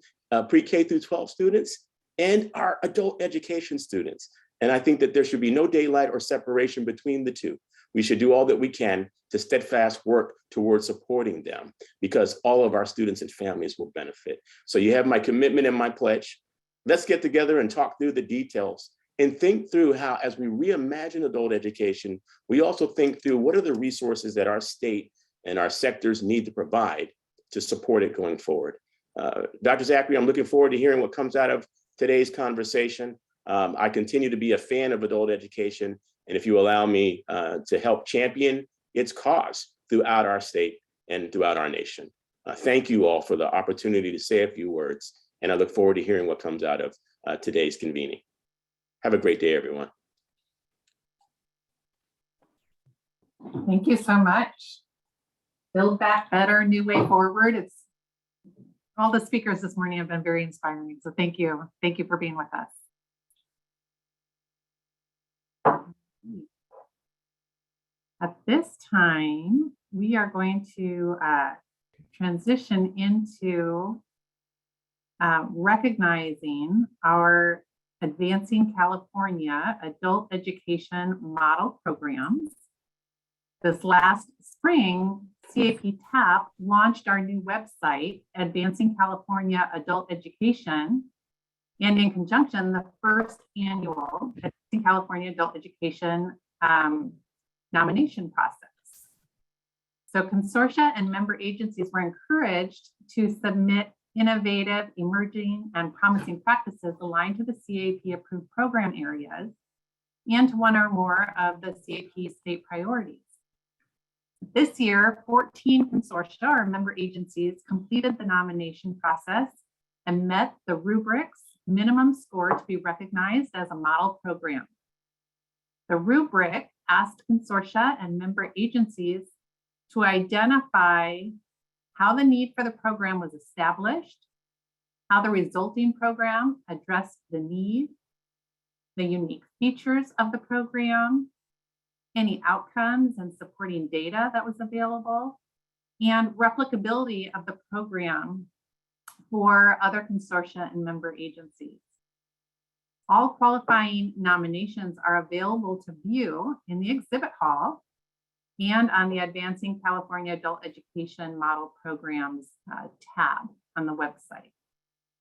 pre-K through 12 students, and our adult education students. And I think that there should be no daylight or separation between the two. We should do all that we can to steadfast work towards supporting them, because all of our students and families will benefit. So you have my commitment and my pledge. Let's get together and talk through the details and think through how, as we reimagine adult education, we also think through what are the resources that our state and our sectors need to provide to support it going forward. Dr. Zachary, I'm looking forward to hearing what comes out of today's conversation. I continue to be a fan of adult education, and if you allow me to help champion its cause throughout our state and throughout our nation. Thank you all for the opportunity to say a few words, and I look forward to hearing what comes out of today's convening. Have a great day, everyone. Thank you so much. Build Back Better, New Way Forward. It's all the speakers this morning have been very inspiring. So thank you. Thank you for being with us. At this time, we are going to transition into recognizing our Advancing California Adult Education Model Programs. This last spring, CAEP TAP launched our new website, Advancing California Adult Education, and in conjunction, the first annual Advancing California Adult Education nomination process. So consortia and member agencies were encouraged to submit innovative, emerging, and promising practices aligned to the CAEP approved program areas and to one or more of the CAEP state priorities. This year, 14 consortia or member agencies completed the nomination process and met the rubric's minimum score to be recognized as a model program. The rubric asked consortia and member agencies to identify how the need for the program was established, how the resulting program addressed the need, the unique features of the program, any outcomes and supporting data that was available, and replicability of the program for other consortia and member agencies. All qualifying nominations are available to view in the exhibit hall and on the Advancing California Adult Education Model Programs tab on the website.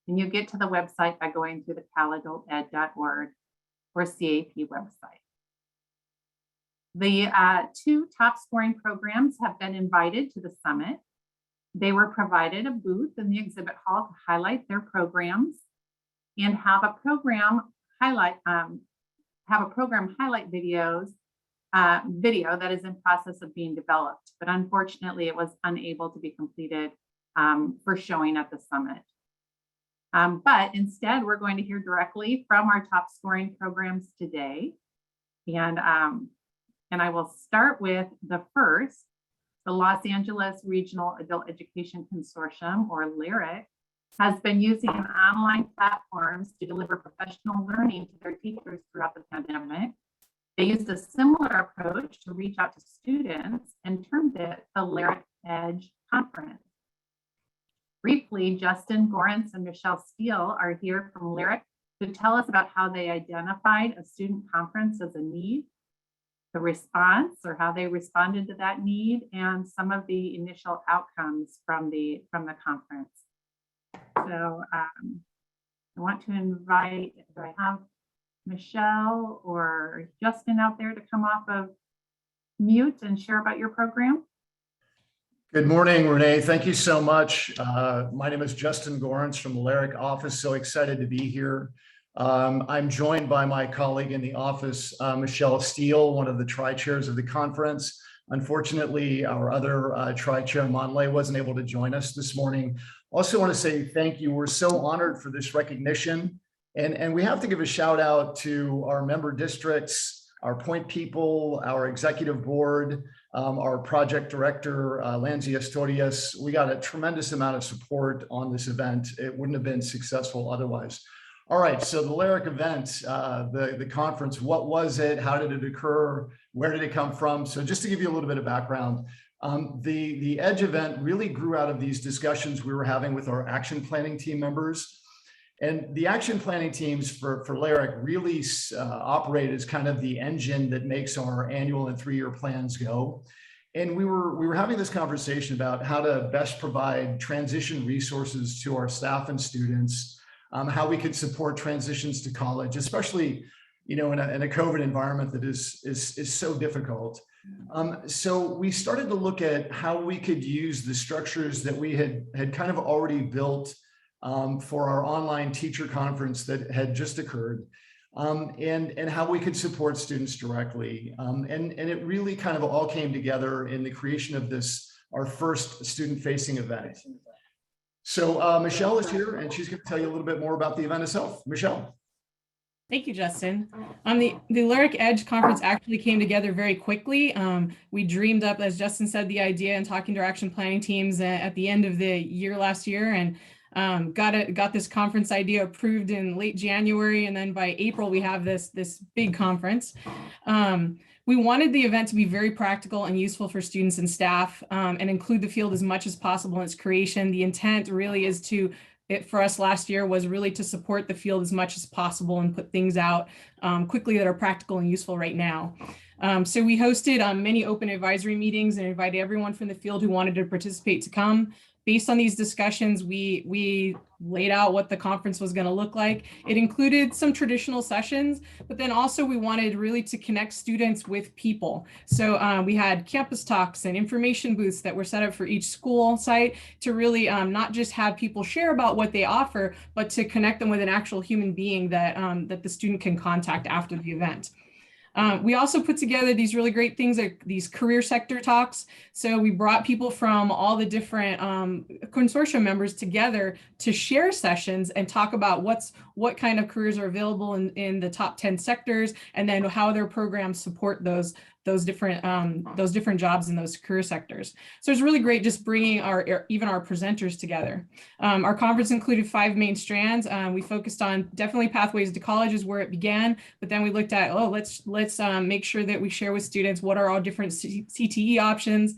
And you get to the website by going through the caladulted.org or CAEP website. The two top scoring programs have been invited to the summit. They were provided a booth in the exhibit hall to highlight their programs and have a program highlight videos video that is in process of being developed, but unfortunately it was unable to be completed for showing at the summit. But instead, we're going to hear directly from our top scoring programs today. And I will start with the first, the Los Angeles Regional Adult Education Consortium, or LYRIC, has been using online platforms to deliver professional learning to their teachers throughout the pandemic. They used a similar approach to reach out to students and termed it the LYRIC Edge Conference. Briefly, Justin Gorence and Michelle Steele are here from LYRIC to tell us about how they identified a student conference as a need, the response or how they responded to that need, and some of the initial outcomes from the conference. So I want to invite, do I have Michelle or Justin out there to come off of mute and share about your program? Good morning, Renee. Thank you so much. My name is Justin Gorence from the LYRIC office. So excited to be here. I'm joined by my colleague in the office, Michelle Steele, one of the tri-chairs of the conference. Unfortunately, our other tri-chair, Monlay, wasn't able to join us this morning. Also want to say thank you. We're so honored for this recognition. And we have to give a shout out to our member districts, our point people, our executive board, our project director, Lanzi Astorias. We got a tremendous amount of support on this event. It wouldn't have been successful otherwise. All right, so the LYRIC event, the conference, what was it? How did it occur? Where did it come from? So just to give you a little bit of background, the EDGE event really grew out of these discussions we were having with our action planning team members. And the action planning teams for LARIC really operate as kind of the engine that makes our annual and 3-year plans go. And we were having this conversation about how to best provide transition resources to our staff and students, how we could support transitions to college, especially, you know, in a COVID environment that is so difficult. So we started to look at how we could use the structures that we had kind of already built for our online teacher conference that had just occurred, and how we could support students directly. And it really kind of all came together in the creation of this, our first student-facing event. So Michelle is here, and she's going to tell you a little bit more about the event itself. Michelle. Thank you, Justin. The LARIC Edge conference actually came together very quickly. We dreamed up, as Justin said, the idea and talking to our action planning teams at the end of the year last year, and got this conference idea approved in late January, and then by April we have this big conference. We wanted the event to be very practical and useful for students and staff, and include the field as much as possible in its creation. The intent really is for us last year was really to support the field as much as possible and put things out quickly that are practical and useful right now. So we hosted many open advisory meetings and invited everyone from the field who wanted to participate to come. Based on these discussions, we laid out what the conference was going to look like. It included some traditional sessions, but then also we wanted really to connect students with people. So we had campus talks and information booths that were set up for each school site to really not just have people share about what they offer, but to connect them with an actual human being that, that the student can contact after the event. We also put together these really great things, like these career sector talks. So we brought people from all the different consortium members together to share sessions and talk about what kind of careers are available in the top 10 sectors, and then how their programs support those different jobs in those career sectors. So it's really great just bringing even our presenters together. Our conference included 5 main strands. We focused on definitely pathways to college is where it began, but then we looked at, let's make sure that we share with students what are all different CTE options.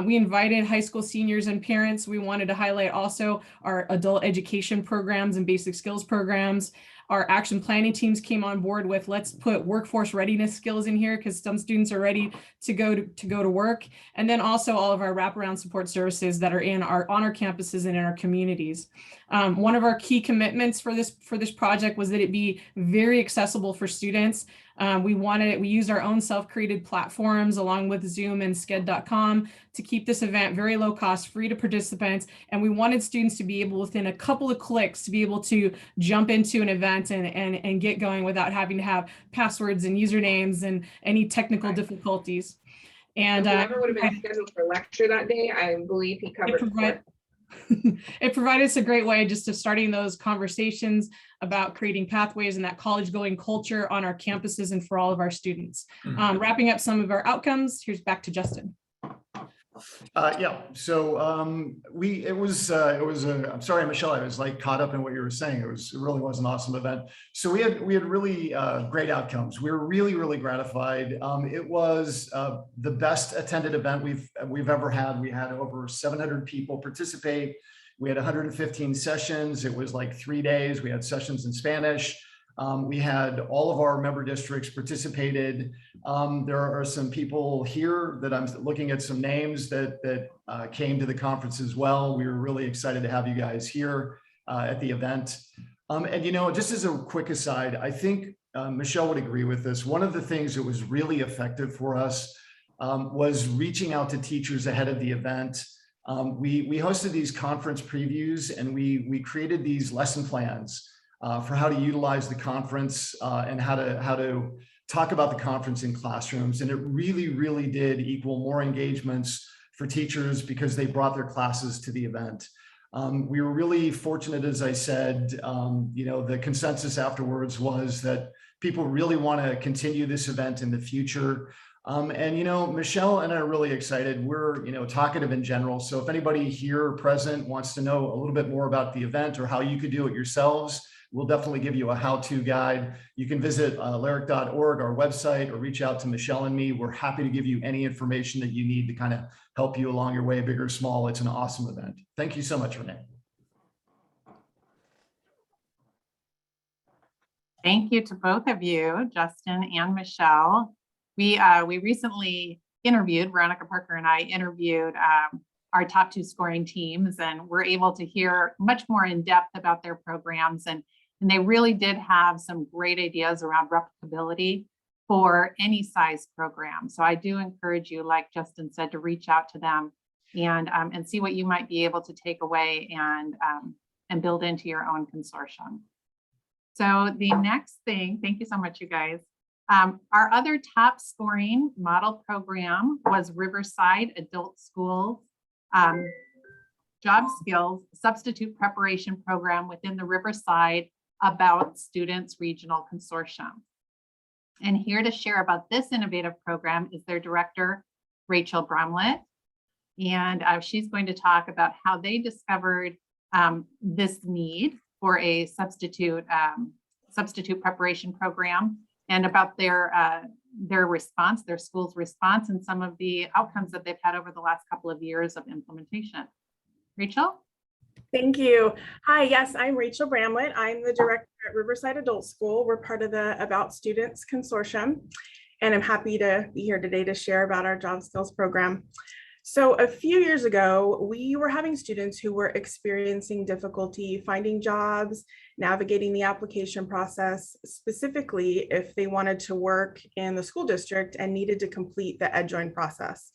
We invited high school seniors and parents. We wanted to highlight also our adult education programs and basic skills programs. Our action planning teams came on board with, let's put workforce readiness skills in here because some students are ready to go to work. And then also all of our wraparound support services that are on our campuses and in our communities. One of our key commitments for this project was that it be very accessible for students. We used our own self-created platforms along with Zoom and sked.com to keep this event very low cost, free to participants. And we wanted students to be able, within a couple of clicks, to be able to jump into an event and get going without having to have passwords and usernames and any technical difficulties. And whoever would have been scheduled for lecture that day, I believe he covered it provided us a great way just of starting those conversations about creating pathways and that college going culture on our campuses and for all of our students. Wrapping up some of our outcomes, here's back to Justin. Yeah, so I'm sorry, Michelle, I was like caught up in what you were saying. It really was an awesome event. So we had really great outcomes. We were really gratified. It was the best attended event we've ever had. We had over 700 people participate. We had 115 sessions. It was like 3 days. We had sessions in Spanish. We had all of our member districts participated. There are some people here that I'm looking at, some names that came to the conference as well. We were really excited to have you guys here at the event. And, you know, just as a quick aside, I think Michelle would agree with this. One of the things that was really effective for us was reaching out to teachers ahead of the event. We hosted these conference previews, and we created these lesson plans for how to utilize the conference and how to talk about the conference in classrooms. And it really did equal more engagements for teachers because they brought their classes to the event. We were really fortunate, as I said, you know, the consensus afterwards was that people really want to continue this event in the future. And, you know, Michelle and I are really excited. We're, you know, talkative in general. So if anybody here present wants to know a little bit more about the event or how you could do it yourselves, we'll definitely give you a how-to guide. You can visit laric.org, our website, or reach out to Michelle and me. We're happy to give you any information that you need to kind of help you along your way, big or small. It's an awesome event. Thank you so much, Renee. Thank you to both of you, Justin and Michelle. We recently interviewed, Veronica Parker and I interviewed our top 2 scoring teams, and we're able to hear much more in depth about their programs. And they really did have some great ideas around replicability for any size program. So I do encourage you, like Justin said, to reach out to them and see what you might be able to take away and build into your own consortium. So the next thing, thank you so much, you guys. Our other top scoring model program was Riverside Adult Schools Job Skills Substitute Preparation Program within the Riverside About Students Regional Consortium. And here to share about this innovative program is their director, Rachel Bromlett. And she's going to talk about how they discovered this need for a substitute preparation program, and about their response, their school's response, and some of the outcomes that they've had over the last couple of years of implementation. Rachel? Thank you. Hi, yes, I'm Rachel Bramlett. I'm the director at Riverside Adult School. We're part of the About Students Consortium, and I'm happy to be here today to share about our job skills program. So a few years ago, we were having students who were experiencing difficulty finding jobs, navigating the application process, specifically if they wanted to work in the school district and needed to complete the EdJoin process.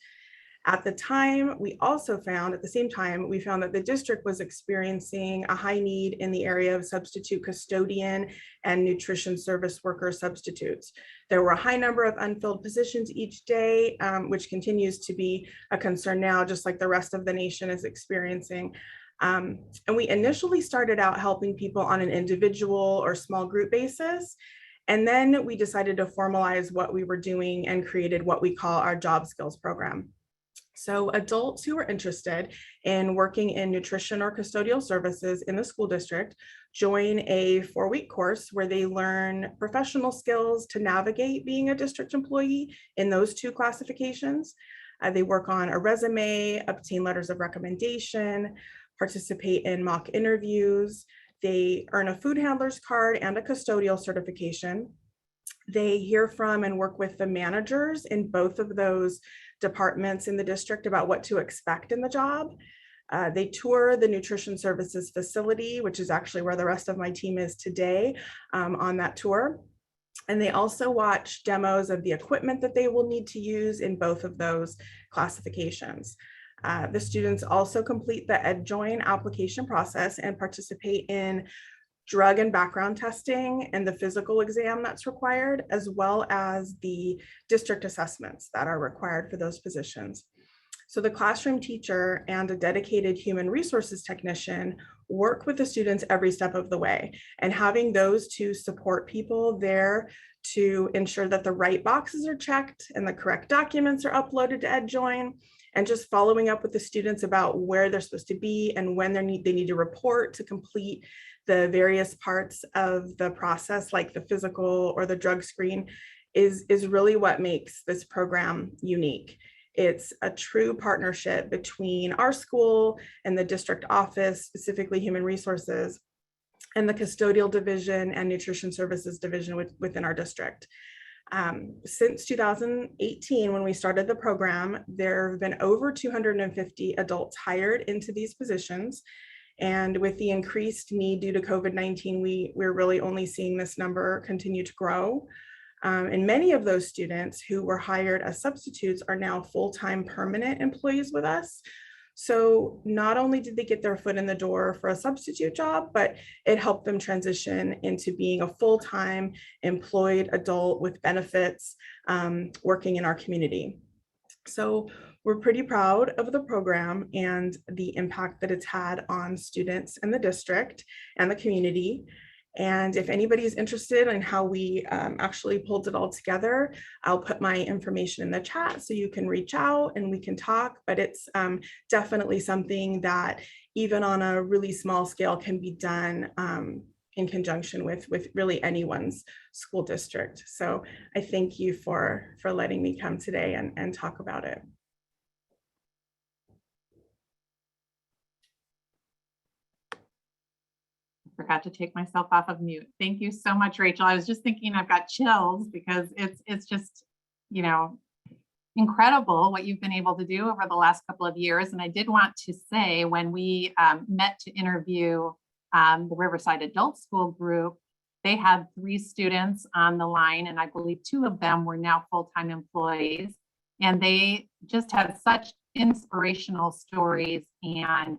At the time, we also found, at the same time, we found that the district was experiencing a high need in the area of substitute custodian and nutrition service worker substitutes. There were a high number of unfilled positions each day, which continues to be a concern now, just like the rest of the nation is experiencing. And we initially started out helping people on an individual or small group basis. And then we decided to formalize what we were doing and created what we call our job skills program. So adults who are interested in working in nutrition or custodial services in the school district join a 4-week course where they learn professional skills to navigate being a district employee in those 2 classifications. They work on a resume, obtain letters of recommendation, participate in mock interviews. They earn a food handler's card and a custodial certification. They hear from and work with the managers in both of those departments in the district about what to expect in the job. They tour the nutrition services facility, which is actually where the rest of my team is today on that tour. And they also watch demos of the equipment that they will need to use in both of those classifications. The students also complete the EdJoin application process and participate in drug and background testing and the physical exam that's required, as well as the district assessments that are required for those positions. So the classroom teacher and a dedicated human resources technician work with the students every step of the way, and having those 2 support people there to ensure that the right boxes are checked and the correct documents are uploaded to EdJoin, and just following up with the students about where they're supposed to be and when they need to report to complete the various parts of the process, like the physical or the drug screen, is really what makes this program unique. It's a true partnership between our school and the district office, specifically human resources, and the custodial division and nutrition services division within our district. Since 2018, when we started the program, there have been over 250 adults hired into these positions. And with the increased need due to COVID-19, we're really only seeing this number continue to grow. And many of those students who were hired as substitutes are now full-time permanent employees with us. So not only did they get their foot in the door for a substitute job, but it helped them transition into being a full-time employed adult with benefits working in our community. So we're pretty proud of the program and the impact that it's had on students in the district and the community. And if anybody is interested in how we actually pulled it all together, I'll put my information in the chat so you can reach out and we can talk. But it's definitely something that even on a really small scale can be done in conjunction with really anyone's school district. So I thank you for letting me come today and talk about it. Forgot to take myself off of mute. Thank you so much, Rachel. I was just thinking I've got chills because it's just, you know, incredible what you've been able to do over the last couple of years. And I did want to say, when we met to interview the Riverside Adult School group, they had 3 students on the line, and I believe 2 of them were now full-time employees. And they just had such inspirational stories and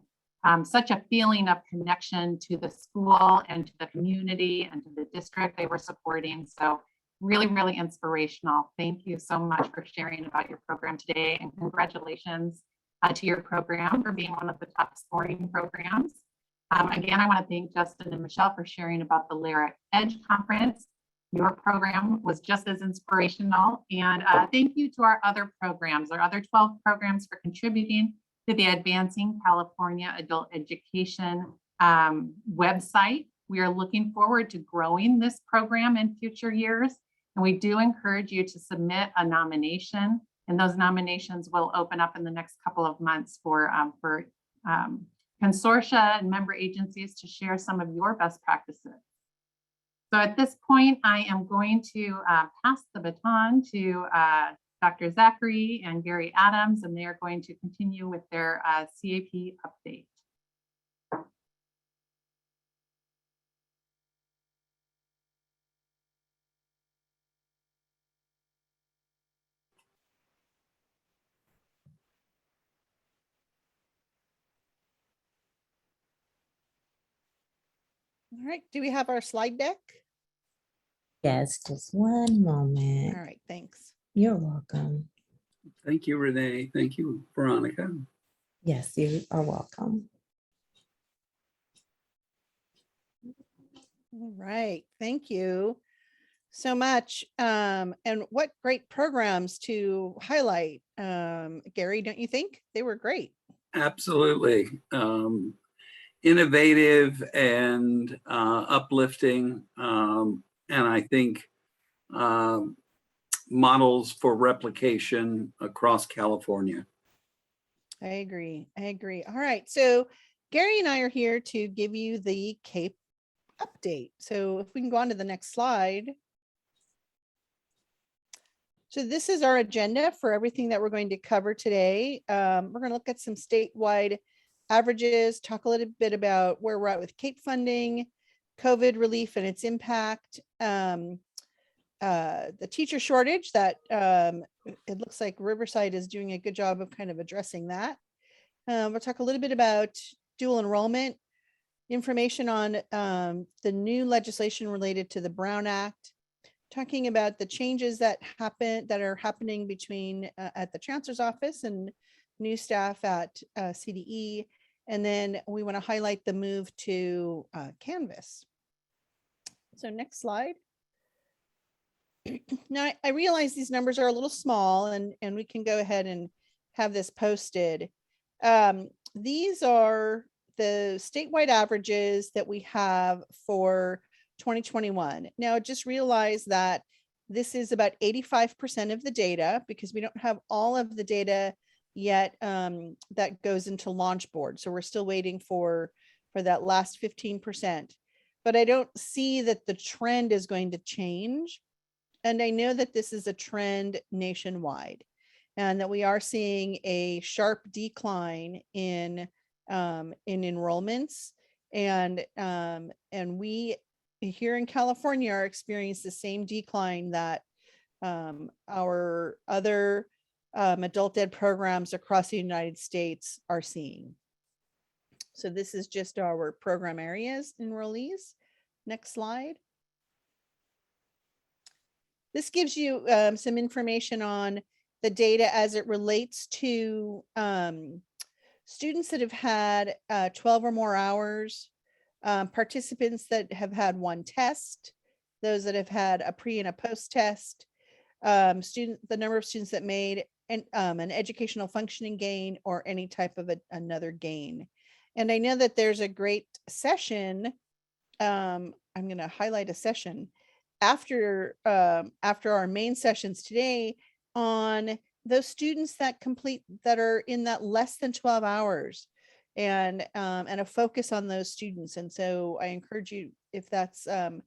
such a feeling of connection to the school and to the community and to the district they were supporting. So really, really inspirational. Thank you so much for sharing about your program today, and congratulations to your program for being one of the top scoring programs. Again, I want to thank Justin and Michelle for sharing about the Lyric Edge Conference. Your program was just as inspirational. And thank you to our other programs, our other 12 programs, for contributing to the Advancing California Adult Education website. We are looking forward to growing this program in future years. And we do encourage you to submit a nomination, and those nominations will open up in the next couple of months for consortia and member agencies to share some of your best practices. So at this point, I am going to pass the baton to Dr. Zachary and Gary Adams, and they are going to continue with their CAEP update. All right, do we have our slide deck? Yes, just one moment. All right, thanks. You're welcome. Thank you, Renee. Thank you, Veronica. Yes, you are welcome. All right, thank you so much. And what great programs to highlight. Gary, don't you think? They were great. Absolutely. Innovative and uplifting. And I think models for replication across California. I agree. I agree. All right. So Gary and I are here to give you the CAEP update. So if we can go on to the next slide. So this is our agenda for everything that we're going to cover today. We're going to look at some statewide averages, talk a little bit about where we're at with CAEP funding, COVID relief and its impact, the teacher shortage that it looks like Riverside is doing a good job of kind of addressing that. We'll talk a little bit about dual enrollment, information on the new legislation related to the Brown Act, talking about the changes that are happening between at the chancellor's office and new staff at CDE. And then we want to highlight the move to Canvas. So next slide. Now I realize these numbers are a little small, and we can go ahead and have this posted. These are the statewide averages that we have for 2021. Now just realize that this is about 85% of the data, because we don't have all of the data yet that goes into launch board. So we're still waiting for that last 15%. But I don't see that the trend is going to change. And I know that this is a trend nationwide, and that we are seeing a sharp decline in enrollments, and we here in California are experiencing the same decline that our other adult ed programs across the United States are seeing. So this is just our program areas enrollees. Next slide. This gives you some information on the data as it relates to students that have had 12 or more hours, participants that have had one test, those that have had a pre and a post test, the number of students that made an educational functioning gain or any type of another gain. And I know that there's a great session. I'm going to highlight a session after our main sessions today on those students that are in that less than 12 hours. and a focus on those students. And so I encourage you, if that's a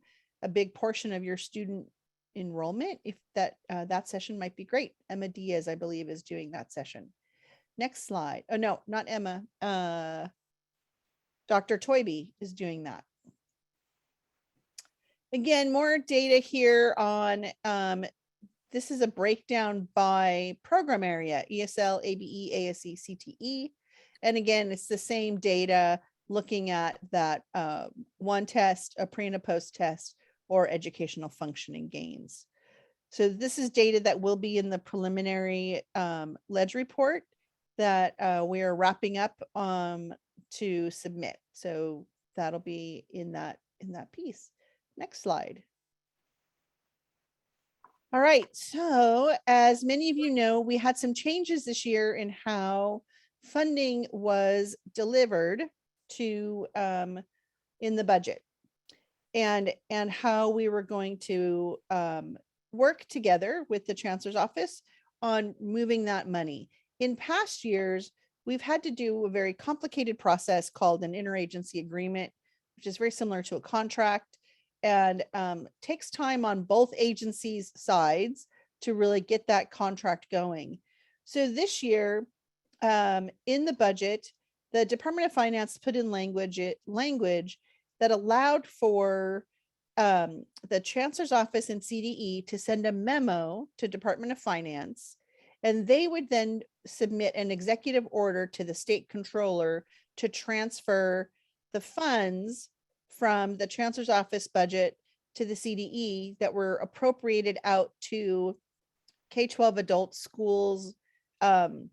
big portion of your student enrollment, if that session might be great. Emma Diaz, I believe, is doing that session. Next slide. Oh, no, not Emma. Dr. Toybe is doing that. Again, more data here on, this is a breakdown by program area, ESL, ABE, ASE, CTE. And again, it's the same data looking at that one test, a pre and a post test, or educational functioning gains. So this is data that will be in the preliminary ledge report that we are wrapping up to submit. So that'll be in that piece. Next slide. All right, so as many of you know, we had some changes this year in how funding was delivered to in the budget, and how we were going to work together with the chancellor's office on moving that money. In past years, we've had to do a very complicated process called an interagency agreement, which is very similar to a contract, and takes time on both agencies' sides to really get that contract going. So this year, in the budget, the Department of Finance put in language that allowed for the Chancellor's Office and CDE to send a memo to Department of Finance, and they would then submit an executive order to the state controller to transfer the funds from the Chancellor's Office budget to the CDE that were appropriated out to K-12 adult schools and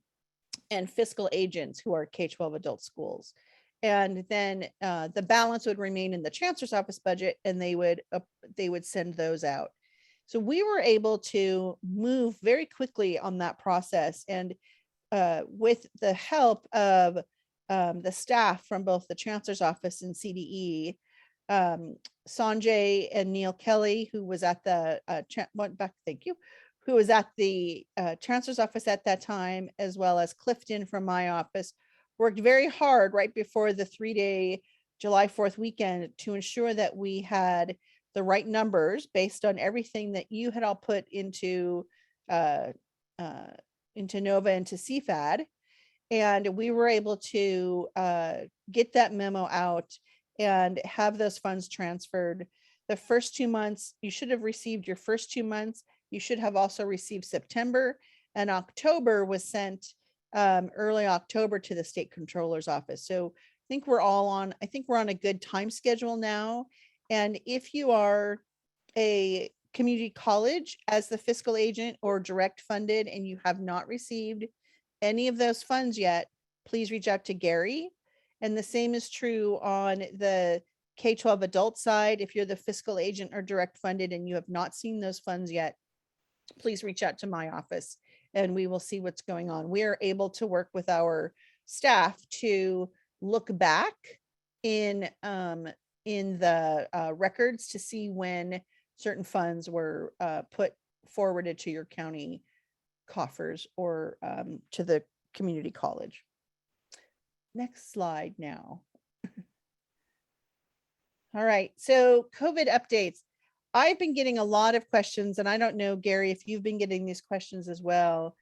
fiscal agents who are K-12 adult schools. And then the balance would remain in the Chancellor's Office budget, and they would send those out. So we were able to move very quickly on that process, and with the help of the staff from both the Chancellor's Office and CDE, Sanjay and Neil Kelly, who was at the who was at the Chancellor's Office at that time, as well as Clifton from my office, worked very hard right before the 3-day July 4th weekend to ensure that we had the right numbers based on everything that you had all put into NOVA and to CFAD. And we were able to get that memo out and have those funds transferred. The first 2 months, you should have received your first 2 months. You should have also received September, and October was sent early October to the state controller's office. So I think we're on a good time schedule now. And if you are a community college as the fiscal agent or direct funded and you have not received any of those funds yet, please reach out to Gary. And the same is true on the K-12 adult side. If you're the fiscal agent or direct funded and you have not seen those funds yet, please reach out to my office and we will see what's going on. We are able to work with our staff to look back in the records to see when certain funds were forwarded to your county coffers or to the community college. Next slide now. All right, so COVID updates. I've been getting a lot of questions, and I don't know, Gary, if you've been getting these questions as well,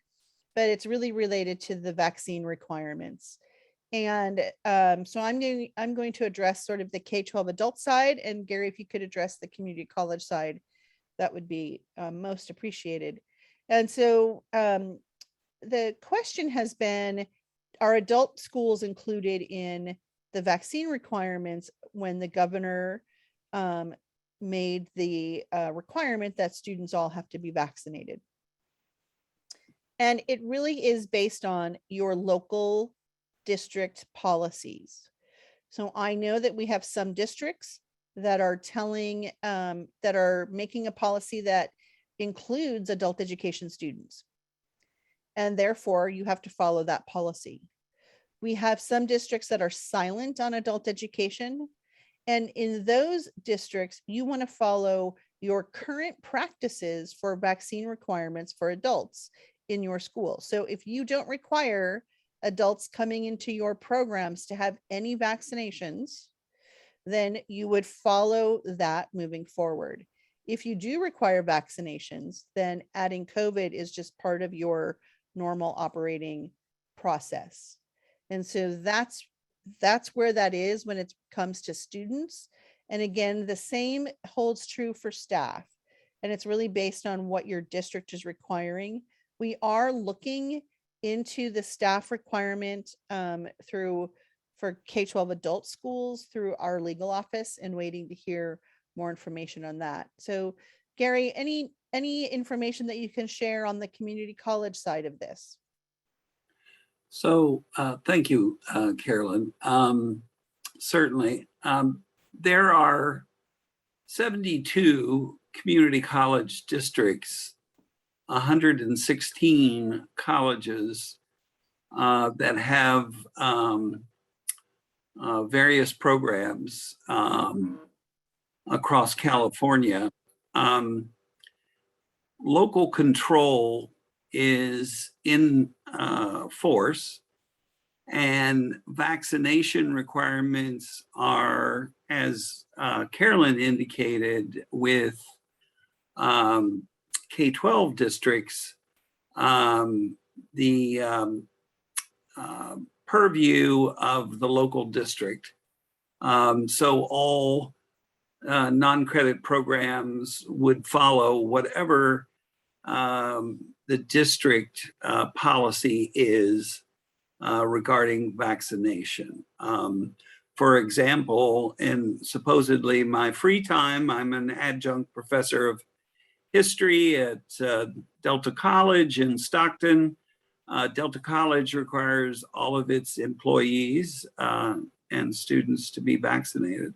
but it's really related to the vaccine requirements. And so I'm going to address sort of the K-12 adult side, and Gary, if you could address the community college side, that would be most appreciated. And so the question has been, are adult schools included in the vaccine requirements when the governor made the requirement that students all have to be vaccinated? And it really is based on your local district policies. So I know that we have some districts that are telling, that are making a policy that includes adult education students. And therefore you have to follow that policy. We have some districts that are silent on adult education. And in those districts, you want to follow your current practices for vaccine requirements for adults in your school. So if you don't require adults coming into your programs to have any vaccinations, then you would follow that moving forward. If you do require vaccinations, then adding COVID is just part of your normal operating process. And so that's where that is when it comes to students. And again, the same holds true for staff. And it's really based on what your district is requiring. We are looking into the staff requirement for K-12 adult schools through our legal office and waiting to hear more information on that. So Gary, any information that you can share on the community college side of this? So thank you, Carolyn. Certainly, there are 72 community college districts, 116 colleges that have various programs across California. Local control is in force, and vaccination requirements are, as Carolyn indicated, with K-12 districts, the purview of the local district. So all non-credit programs would follow whatever the district policy is regarding vaccination. For example, in supposedly my free time, I'm an adjunct professor of history at Delta College in Stockton. Delta College requires all of its employees and students to be vaccinated.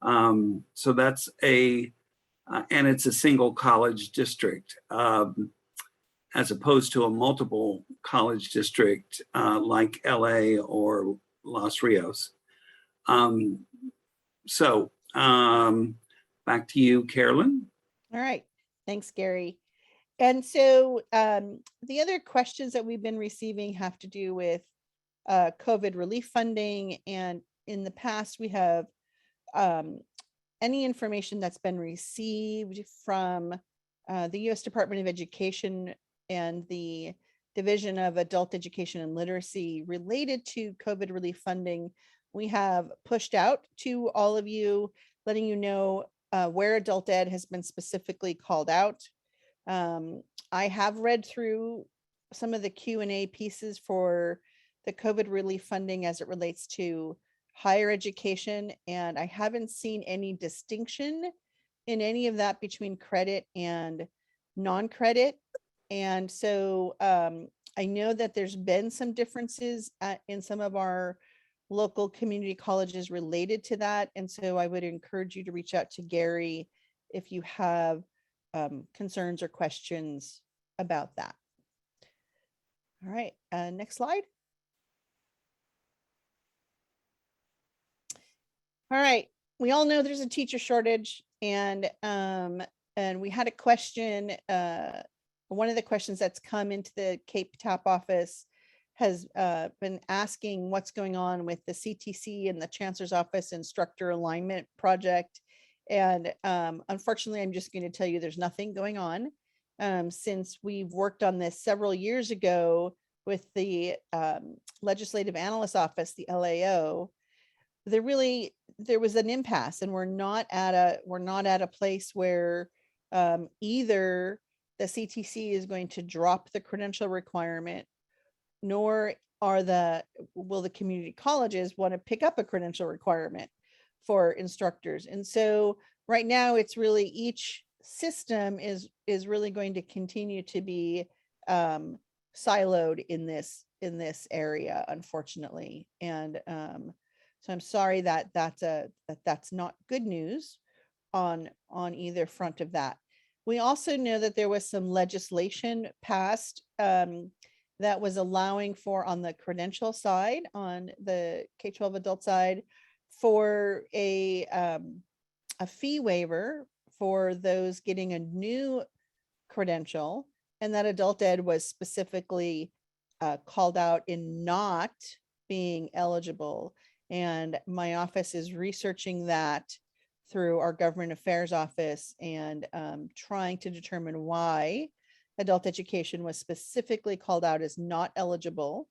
So that's and it's a single college district, as opposed to a multiple college district like LA or Los Rios. So back to you, Carolyn. All right, thanks, Gary. And so the other questions that we've been receiving have to do with COVID relief funding. And in the past, we have any information that's been received from the U.S. Department of Education and the Division of Adult Education and Literacy related to COVID relief funding, we have pushed out to all of you, letting you know where adult ed has been specifically called out. I have read through some of the Q&A pieces for the COVID relief funding as it relates to higher education, and I haven't seen any distinction in any of that between credit and non-credit. And so I know that there's been some differences in some of our local community colleges related to that. And so I would encourage you to reach out to Gary if you have concerns or questions about that. All right, next slide. All right, we all know there's a teacher shortage, and we had a question. One of the questions that's come into the CAEP TAP office has been asking what's going on with the CTC and the Chancellor's Office Instructor Alignment Project. And unfortunately, I'm just going to tell you there's nothing going on since we've worked on this several years ago with the Legislative Analyst Office, the LAO. There was an impasse, and we're not at a place where either the CTC is going to drop the credential requirement, nor will the community colleges want to pick up a credential requirement for instructors. And so right now it's really each system is really going to continue to be siloed in this area, unfortunately. And so I'm sorry that that's not good news on either front of that. We also know that there was some legislation passed that was allowing for, on the credential side, on the K-12 adult side, for a fee waiver for those getting a new credential, and that adult ed was specifically called out in not being eligible. And my office is researching that through our government affairs office and trying to determine why adult education was specifically called out as not eligible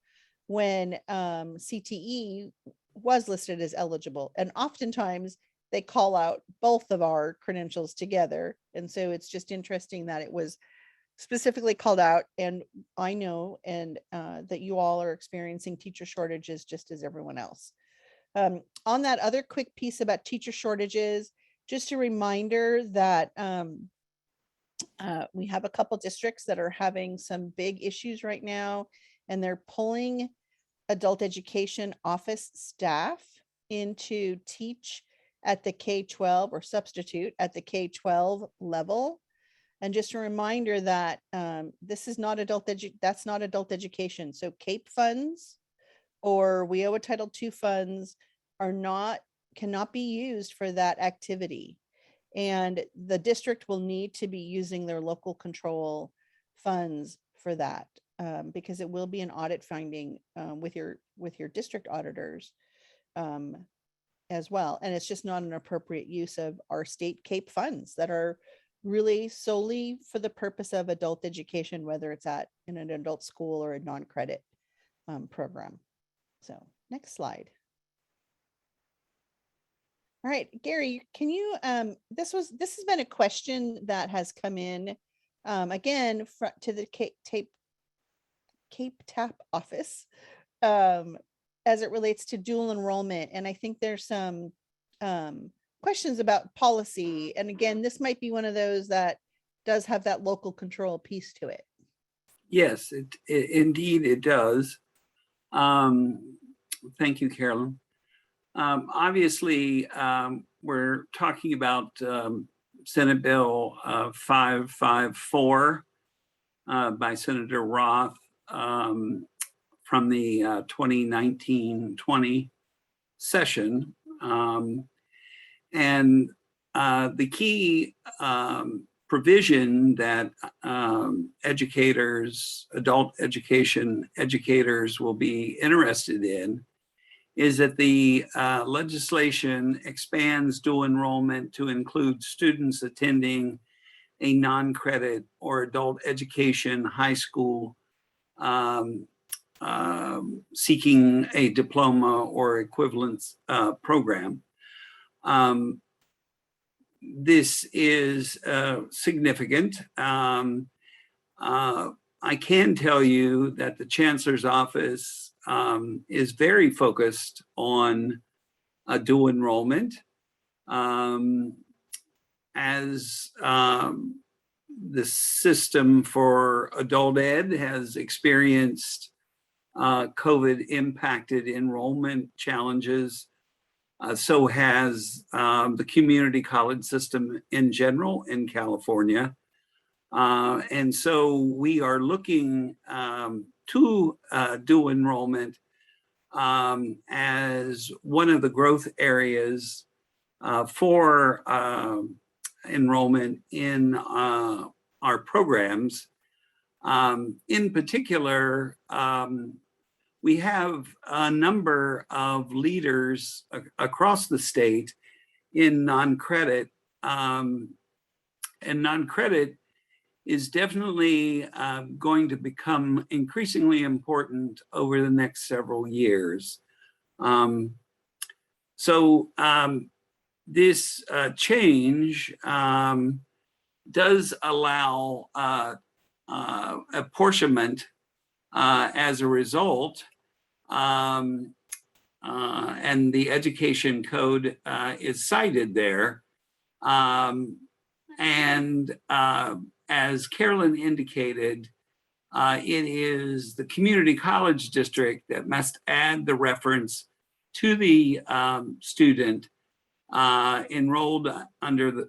when CTE was listed as eligible. And oftentimes they call out both of our credentials together. And so it's just interesting that it was specifically called out. And I know and that you all are experiencing teacher shortages just as everyone else. On that other quick piece about teacher shortages, just a reminder that we have a couple districts that are having some big issues right now, and they're pulling adult education office staff in to teach at the K-12 or substitute at the K-12 level. And just a reminder that this is not that's not adult education. So CAEP funds or WIOA Title II funds cannot be used for that activity. And the district will need to be using their local control funds for that because it will be an audit finding with your district auditors as well. And it's just not an appropriate use of our state CAEP funds that are really solely for the purpose of adult education, whether it's in an adult school or a non-credit program. So next slide. All right, Gary, can you, this has been a question that has come in again to the CAEP TAP office as it relates to dual enrollment. And I think there's some questions about policy. And again, this might be one of those that does have that local control piece to it. Yes, indeed it does. Thank you, Carolyn. Obviously, we're talking about Senate Bill 554 by Senator Roth from the 2019-20 session. And the key provision that adult education educators will be interested in is that the legislation expands dual enrollment to include students attending a non-credit or adult education high school seeking a diploma or equivalence program. This is significant. I can tell you that the Chancellor's office is very focused on dual enrollment. As the system for adult ed has experienced COVID impacted enrollment challenges, so has the community college system in general in California. And so we are looking to dual enrollment as one of the growth areas for enrollment in our programs. In particular, we have a number of leaders across the state in non-credit, and non-credit is definitely going to become increasingly important over the next several years. This change does allow apportionment as a result, and the education code is cited there. As Carolyn indicated, it is the community college district that must add the reference to the student enrolled under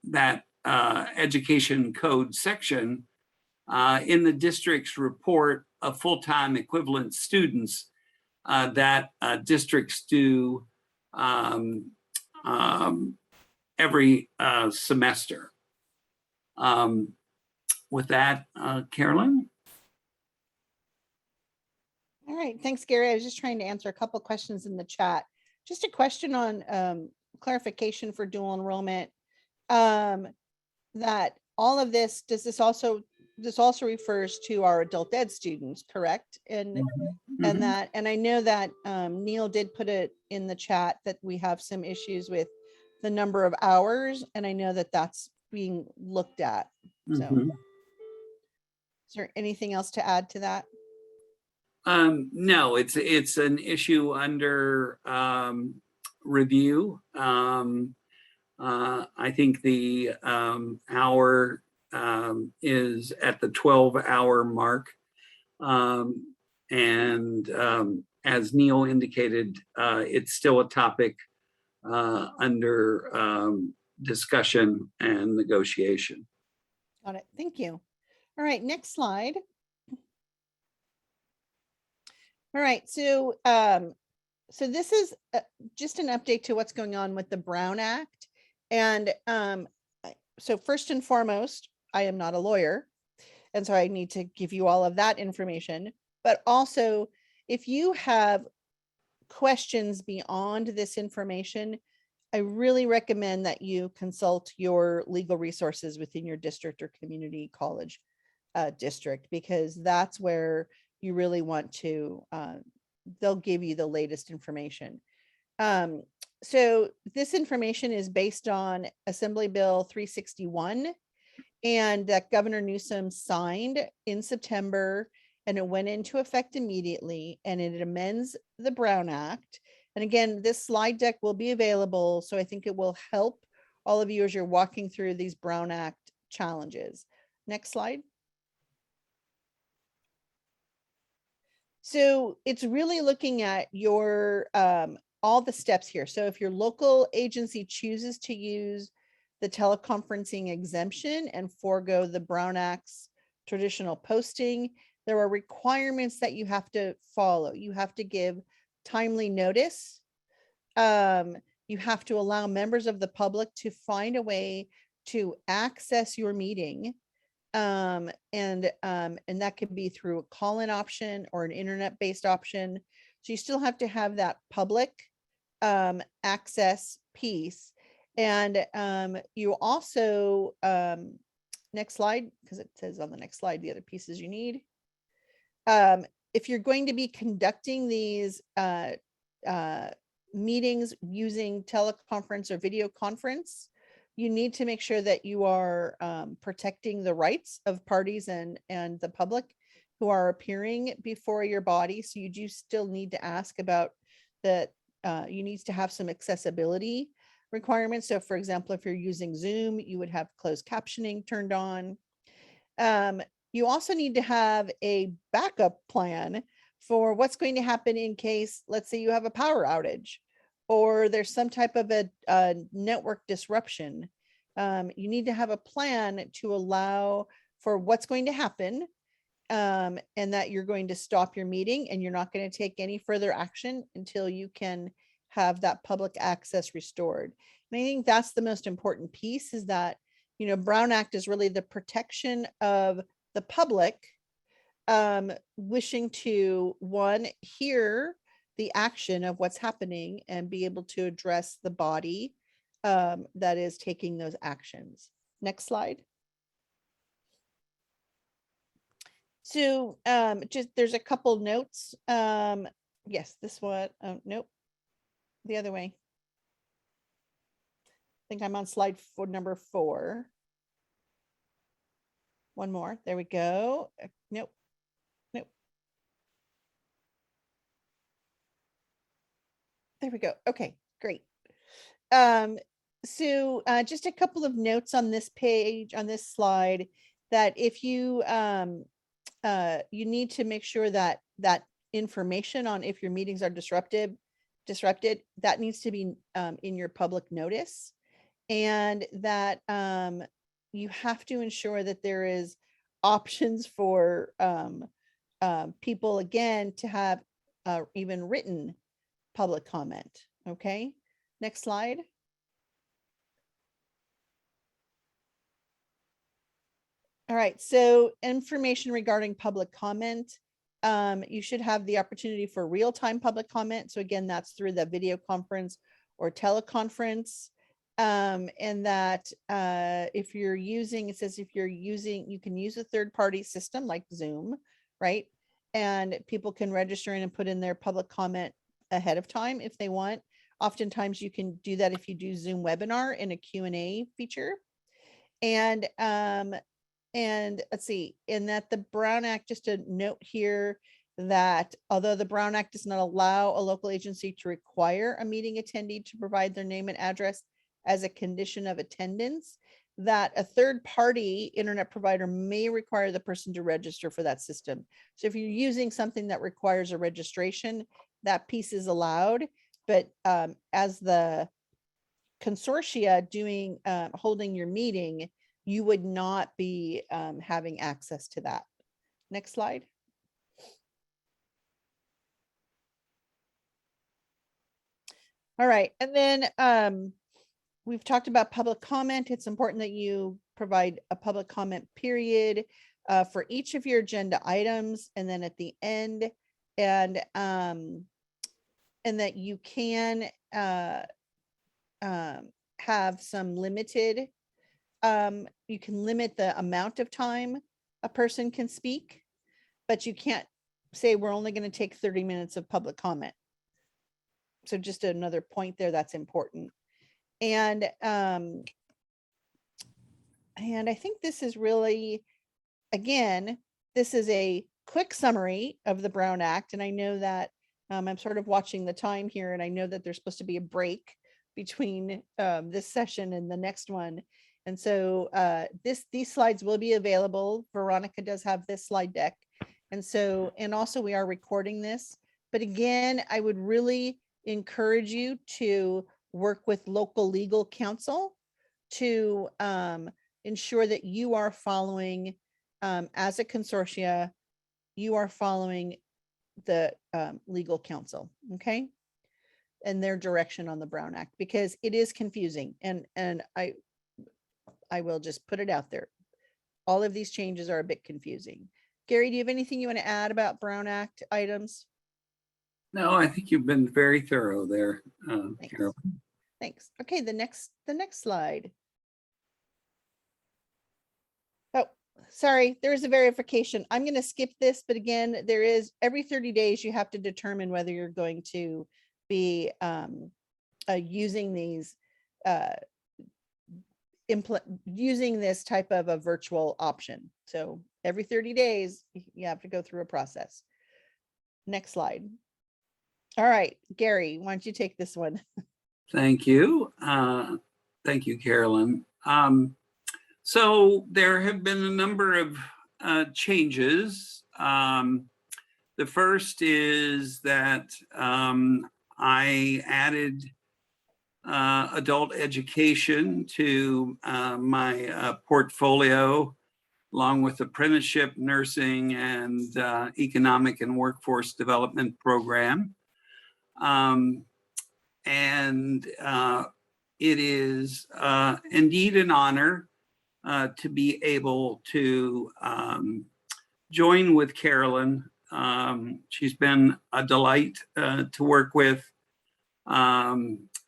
that education code section in the district's report of full-time equivalent students that districts do every semester. With that, Carolyn? All right, thanks, Gary. I was just trying to answer a couple questions in the chat. Just a question on clarification for dual enrollment. That all of this, this also refers to our adult ed students, correct? And I know that Neil did put it in the chat that we have some issues with the number of hours, and I know that that's being looked at. So Mhm. is there anything else to add to that? No, it's an issue under review. I think the hour is at the 12-hour mark. As Neil indicated, it's still a topic under discussion and negotiation. Got it. Thank you. All right, next slide. All right, so so this is just an update to what's going on with the Brown Act. And so first and foremost, I am not a lawyer, and so I need to give you all of that information. But also, if you have questions beyond this information, I really recommend that you consult your legal resources within your district or community college district, because that's where you really want to, they'll give you the latest information. So this information is based on Assembly Bill 361, and that Governor Newsom signed in September, and it went into effect immediately, and it amends the Brown Act. And again, this slide deck will be available, so I think it will help all of you as you're walking through these Brown Act challenges. Next slide. So it's really looking at your all the steps here. So if your local agency chooses to use the teleconferencing exemption and forego the Brown Act's traditional posting, there are requirements that you have to follow. You have to give timely notice. You have to allow members of the public to find a way to access your meeting. And that could be through a call-in option or an internet-based option. So you still have to have that public access piece. And you also, next slide, because it says on the next slide, the other pieces you need. If you're going to be conducting these meetings using teleconference or video conference, you need to make sure that you are protecting the rights of parties and the public who are appearing before your body. So you do still need to ask about that. You need to have some accessibility requirements. So for example, if you're using Zoom, you would have closed captioning turned on. You also need to have a backup plan for what's going to happen in case, let's say you have a power outage, or there's some type of a network disruption. You need to have a plan to allow for what's going to happen, and that you're going to stop your meeting and you're not going to take any further action until you can have that public access restored. And I think that's the most important piece, is that, you know, Brown Act is really the protection of the public wishing to, one, hear the action of what's happening and be able to address the body that is taking those actions. Next slide. So just there's a couple notes. Yes, this one. Nope, the other way. I think I'm on slide number 4. One more. There we go. Nope. Nope. There we go. Okay, great. So just a couple of notes on this page, on this slide, that if you you need to make sure that that information on if your meetings are disrupted, that needs to be in your public notice, and that you have to ensure that there is options for people, again, to have even written public comment. Okay, next slide. All right, so information regarding public comment. you should have the opportunity for real-time public comment. So again, that's through the video conference or teleconference. And that if you're using, it says if you're using, you can use a third-party system like Zoom, right? And people can register in and put in their public comment ahead of time if they want. Oftentimes you can do that if you do Zoom webinar in a Q&A feature. And let's see, in that the Brown Act, just a note here that although the Brown Act does not allow a local agency to require a meeting attendee to provide their name and address as a condition of attendance, that a third-party internet provider may require the person to register for that system. So if you're using something that requires a registration, that piece is allowed. But as the consortia doing, holding your meeting, you would not be having access to that. Next slide. All right, and then we've talked about public comment. It's important that you provide a public comment period for each of your agenda items, and then at the end, and that you can have some limited, you can limit the amount of time a person can speak, but you can't say we're only going to take 30 minutes of public comment. So just another point there that's important. And I think this is really, again, this is a quick summary of the Brown Act. And I know that I'm sort of watching the time here, and I know that there's supposed to be a break between this session and the next one. And so these slides will be available. Veronica does have this slide deck. And so, and also we are recording this. But again, I would really encourage you to work with local legal counsel to ensure that you are following, as a consortia, you are following the legal counsel, okay? And their direction on the Brown Act, because it is confusing. And I will just put it out there. All of these changes are a bit confusing. Gary, do you have anything you want to add about Brown Act items? No, I think you've been very thorough there, Thanks. Carol. Thanks. Okay, the next slide. Oh, sorry, there is a verification. I'm going to skip this, but again, there is every 30 days you have to determine whether you're going to be using these using this type of a virtual option. So every 30 days you have to go through a process. Next slide. All right, Gary, why don't you take this one? Thank you. Thank you, Carolyn. So there have been a number of changes. The first is that I added adult education to my portfolio, along with apprenticeship, nursing, and economic and workforce development program. It is indeed an honor to be able to join with Carolyn. She's been a delight to work with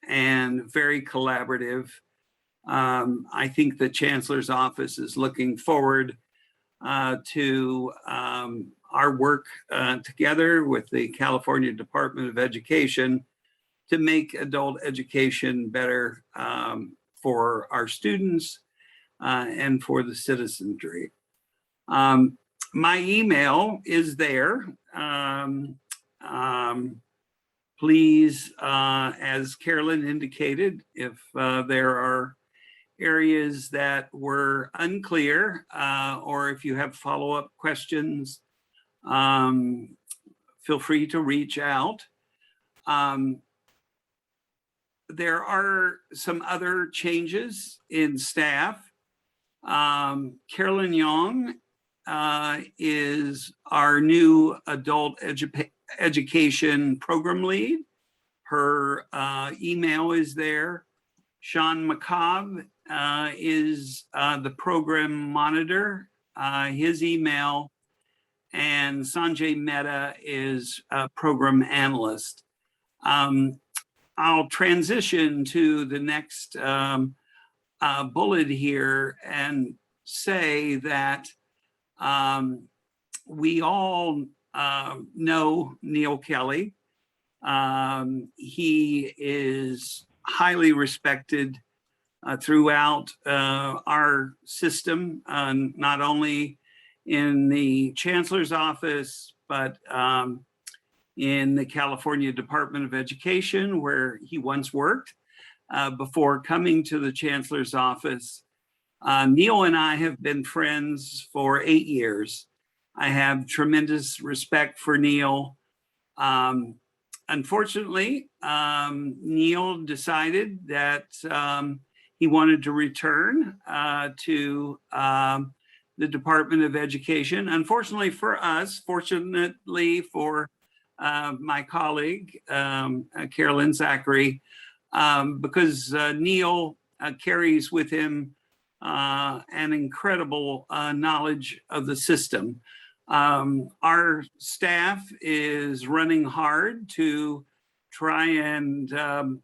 and very collaborative. I think the Chancellor's Office is looking forward to our work together with the California Department of Education to make adult education better for our students and for the citizenry. My email is there. Please, as Carolyn indicated, if there are areas that were unclear or if you have follow-up questions, feel free to reach out. There are some other changes in staff. Carolyn Young is our new adult education program lead. Her email is there. Sean McCobb is the program monitor. His email and Sanjay Mehta is a program analyst. I'll transition to the next bullet here and say that we all know Neil Kelly. He is highly respected throughout our system, not only in the chancellor's office, but in the California Department of Education, where he once worked before coming to the chancellor's office. Neil and I have been friends for 8 years. I have tremendous respect for Neil. Unfortunately, Neil decided that he wanted to return to the Department of Education. Unfortunately for us, fortunately for my colleague, Carolyn Zachary, because Neil carries with him an incredible knowledge of the system. Our staff is running hard to try and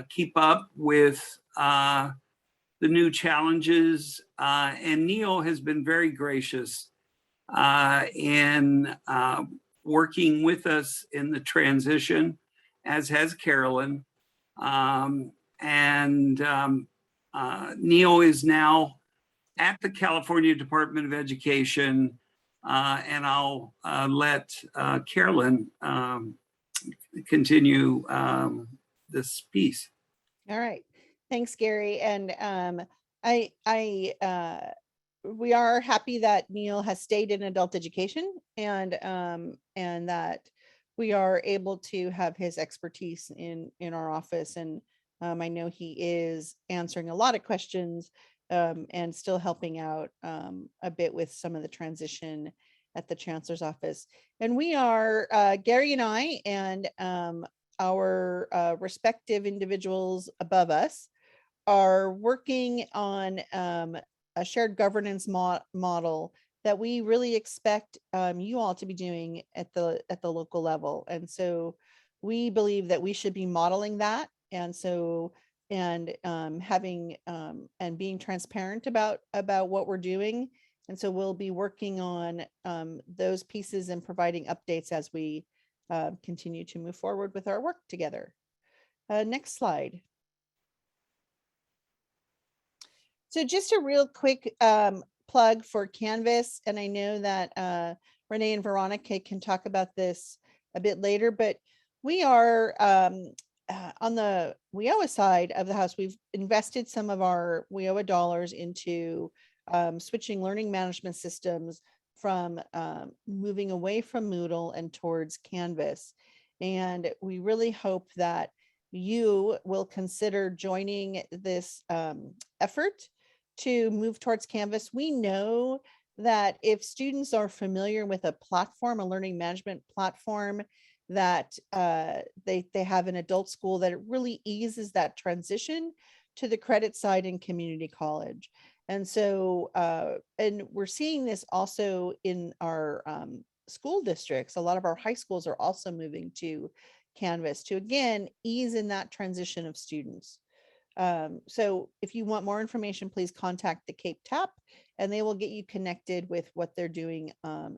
keep up with the new challenges, and Neil has been very gracious in working with us in the transition, as has Carolyn. Neil is now at the California Department of Education, and I'll let Carolyn continue this piece. All right. Thanks, Gary. And we are happy that Neil has stayed in adult education, and that we are able to have his expertise in our office. And I know he is answering a lot of questions and still helping out a bit with some of the transition at the chancellor's office. And we are, Gary and I and our respective individuals above us are working on a shared governance model that we really expect you all to be doing at the local level. And so we believe that we should be modeling that. And so, and having and being transparent about what we're doing. And so we'll be working on those pieces and providing updates as we continue to move forward with our work together. Next slide. So just a real quick plug for Canvas. And I know that Renee and Veronica can talk about this a bit later, but we are on the WIOA side of the house, we've invested some of our WIOA dollars into switching learning management systems from moving away from Moodle and towards Canvas. And we really hope that you will consider joining this effort to move towards Canvas. We know that if students are familiar with a platform, a learning management platform, that they have an adult school, that it really eases that transition to the credit side in community college. And so, and we're seeing this also in our school districts. A lot of our high schools are also moving to Canvas to, again, ease in that transition of students. So if you want more information, please contact the CAEP TAP and they will get you connected with what they're doing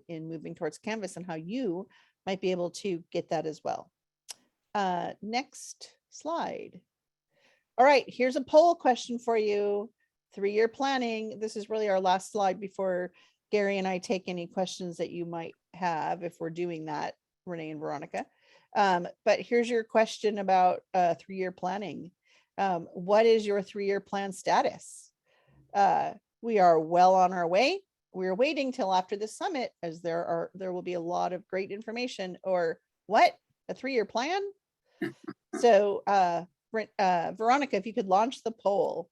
in moving towards Canvas and how you might be able to get that as well. Next slide. All right, here's a poll question for you. 3-year planning. This is really our last slide before Gary and I take any questions that you might have if we're doing that, Renee and Veronica. But here's your question about 3-year planning. What is your 3-year plan status? We are well on our way. We're waiting till after the summit, as there will be a lot of great information. Or what? A 3-year plan? So Veronica, if you could launch the poll.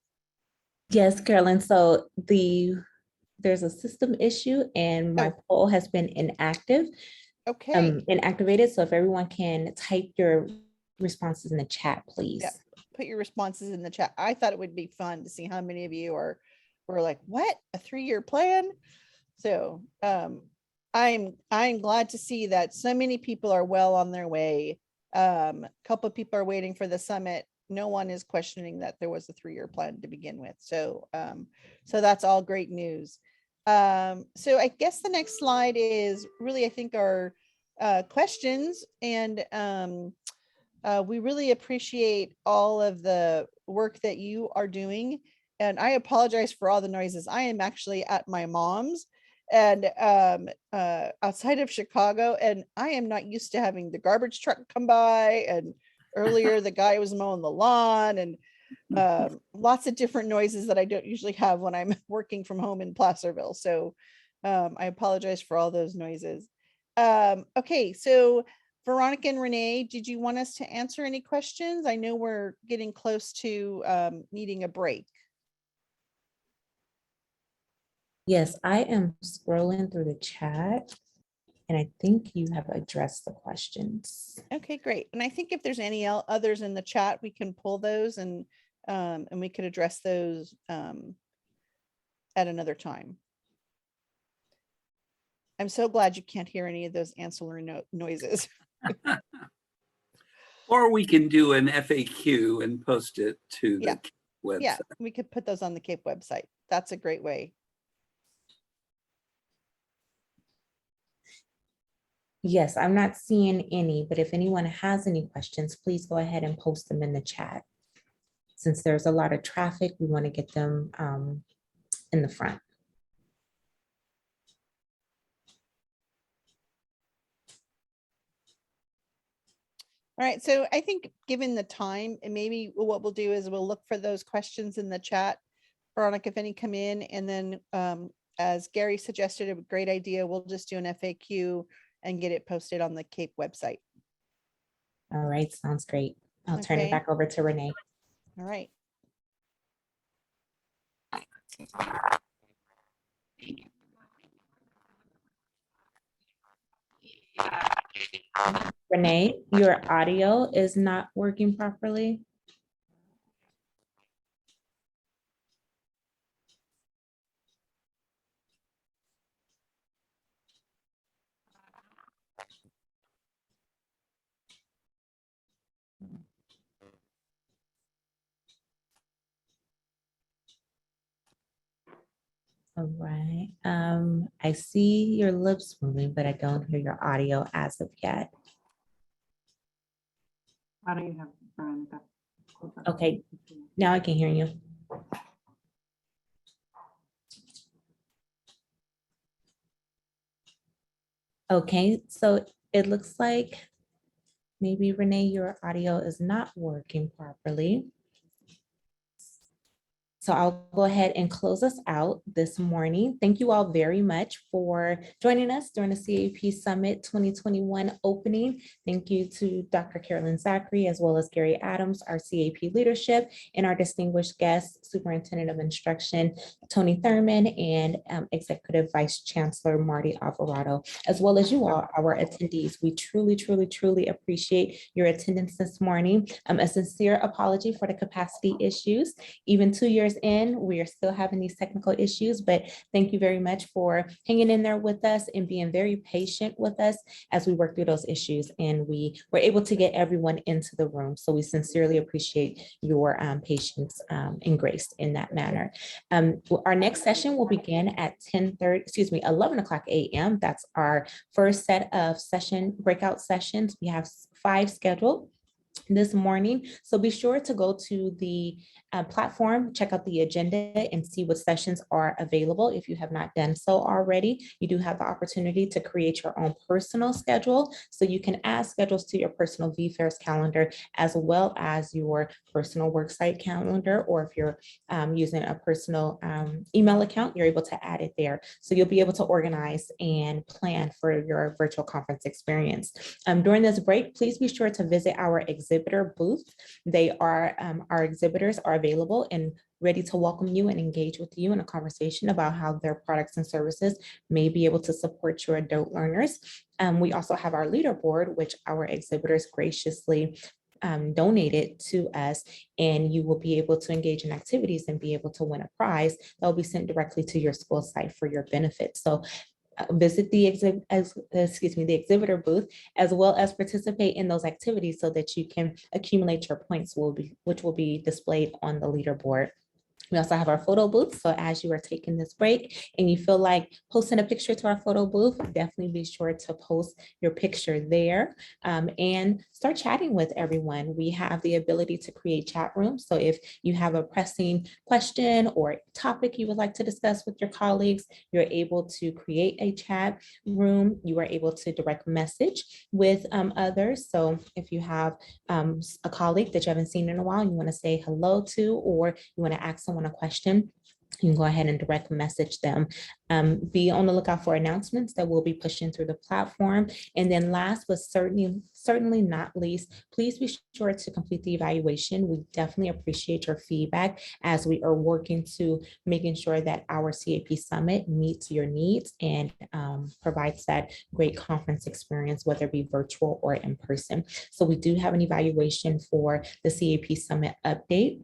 Yes, Carolyn. So there's a system issue and my poll has been inactive. Okay. Inactivated. So if everyone can type your responses in the chat, please. Yeah. Put your responses in the chat. I thought it would be fun to see how many of you were like, what? A 3-year plan? So I'm glad to see that so many people are well on their way. A couple of people are waiting for the summit. No one is questioning that there was a 3-year plan to begin with. So so that's all great news. So I guess the next slide is really, I think, our questions, and we really appreciate all of the work that you are doing. And I apologize for all the noises. I am actually at my mom's and outside of Chicago, and I am not used to having the garbage truck come by. And earlier the guy was mowing the lawn, and lots of different noises that I don't usually have when I'm working from home in Placerville. So I apologize for all those noises. Okay, so Veronica and Renee, did you want us to answer any questions? I know we're getting close to needing a break. Yes, I am scrolling through the chat and I think you have addressed the questions. Okay, great. And I think if there's any others in the chat, we can pull those and we could address those at another time. I'm so glad you can't hear any of those ancillary noises. Or we can do an FAQ and post it to the website. Yeah, we could put those on the CAEP website. That's a great way. Yes, I'm not seeing any, but if anyone has any questions, please go ahead and post them in the chat. Since there's a lot of traffic, we want to get them in the front. All right, so I think given the time, and maybe what we'll do is we'll look for those questions in the chat, Veronica, if any come in, and then as Gary suggested, a great idea, we'll just do an FAQ and get it posted on the CAEP website. All right, sounds great. I'll turn it back over to Renee. All right. Renee, your audio is not working properly. All right. I see your lips moving, but I don't hear your audio as of yet. Why don't you have Veronica? Okay, now I can hear you. Okay, so it looks like maybe Renee, your audio is not working properly. So I'll go ahead and close us out this morning. Thank you all very much for joining us during the CAEP Summit 2021 opening. Thank you to Dr. Carolyn Zachary, as well as Gary Adams, our CAEP leadership, and our distinguished guests, Superintendent of Instruction, Tony Thurman, and Executive Vice Chancellor Marty Alvarado, as well as you all, our attendees. We truly, truly, truly appreciate your attendance this morning. A sincere apology for the capacity issues. Even 2 years in, we are still having these technical issues, but thank you very much for hanging in there with us and being very patient with us as we work through those issues. And we were able to get everyone into the room. So we sincerely appreciate your patience and grace in that manner. Our next session will begin at 11 o'clock a.m. That's our first set of breakout sessions. We have 5 scheduled this morning. So be sure to go to the platform, check out the agenda and see what sessions are available. If you have not done so already, you do have the opportunity to create your own personal schedule. So you can add schedules to your personal VFairs calendar, as well as your personal worksite calendar, or if you're using a personal email account, you're able to add it there. So you'll be able to organize and plan for your virtual conference experience. During this break, please be sure to visit our exhibitor booth. They are, our exhibitors are available and ready to welcome you and engage with you in a conversation about how their products and services may be able to support your adult learners. We also have our leaderboard, which our exhibitors graciously donated to us, and you will be able to engage in activities and be able to win a prize that will be sent directly to your school site for your benefit. So visit the the exhibitor booth, as well as participate in those activities so that you can accumulate your points, which will be displayed on the leaderboard. We also have our photo booth. So as you are taking this break and you feel like posting a picture to our photo booth, definitely be sure to post your picture there and start chatting with everyone. We have the ability to create chat rooms. So if you have a pressing question or topic you would like to discuss with your colleagues, you're able to create a chat room. You are able to direct message with others. So if you have a colleague that you haven't seen in a while, you want to say hello to, or you want to ask someone a question, you can go ahead and direct message them. Be on the lookout for announcements that we'll be pushing through the platform. And then last but certainly not least, please be sure to complete the evaluation. We definitely appreciate your feedback as we are working to making sure that our CAEP Summit meets your needs and provides that great conference experience, whether it be virtual or in person. So we do have an evaluation for the CAEP Summit update.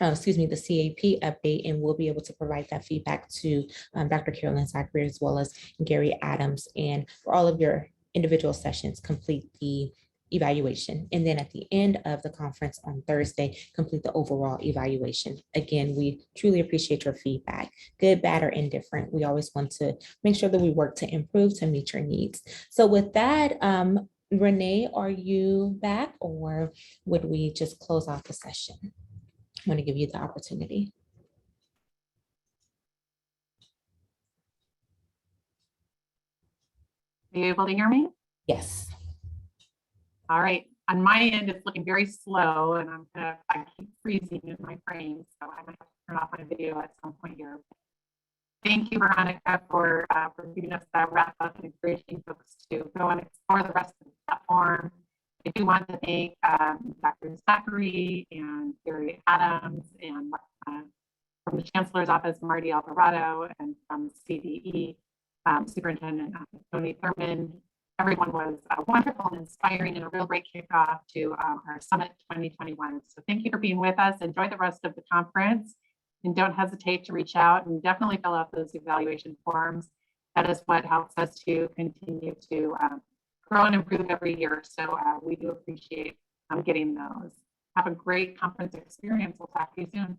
The CAEP update, and we'll be able to provide that feedback to Dr. Carolyn Zachary as well as Gary Adams. And for all of your individual sessions, complete the evaluation. And then at the end of the conference on Thursday, complete the overall evaluation. Again, we truly appreciate your feedback, good, bad, or indifferent. We always want to make sure that we work to improve to meet your needs. So with that, Renee, are you back, or would we just close off the session? I'm going to give you the opportunity. Are you able to hear me? Yes. All right. On my end, it's looking very slow, and I keep freezing in my frame, so I might have to turn off my video at some point here. Thank you, Veronica, for giving us that wrap up and encouraging folks to go and explore the rest of the platform. I do want to thank Dr. Zachary and Gary Adams, and from the Chancellor's Office, Marty Alvarado, and from CDE, Superintendent Tony Thurman. Everyone was wonderful and inspiring, and a real great kickoff to our Summit 2021. So thank you for being with us. Enjoy the rest of the conference, and don't hesitate to reach out and definitely fill out those evaluation forms. That is what helps us to continue to grow and improve every year. So we do appreciate getting those. Have a great conference experience. We'll talk to you soon.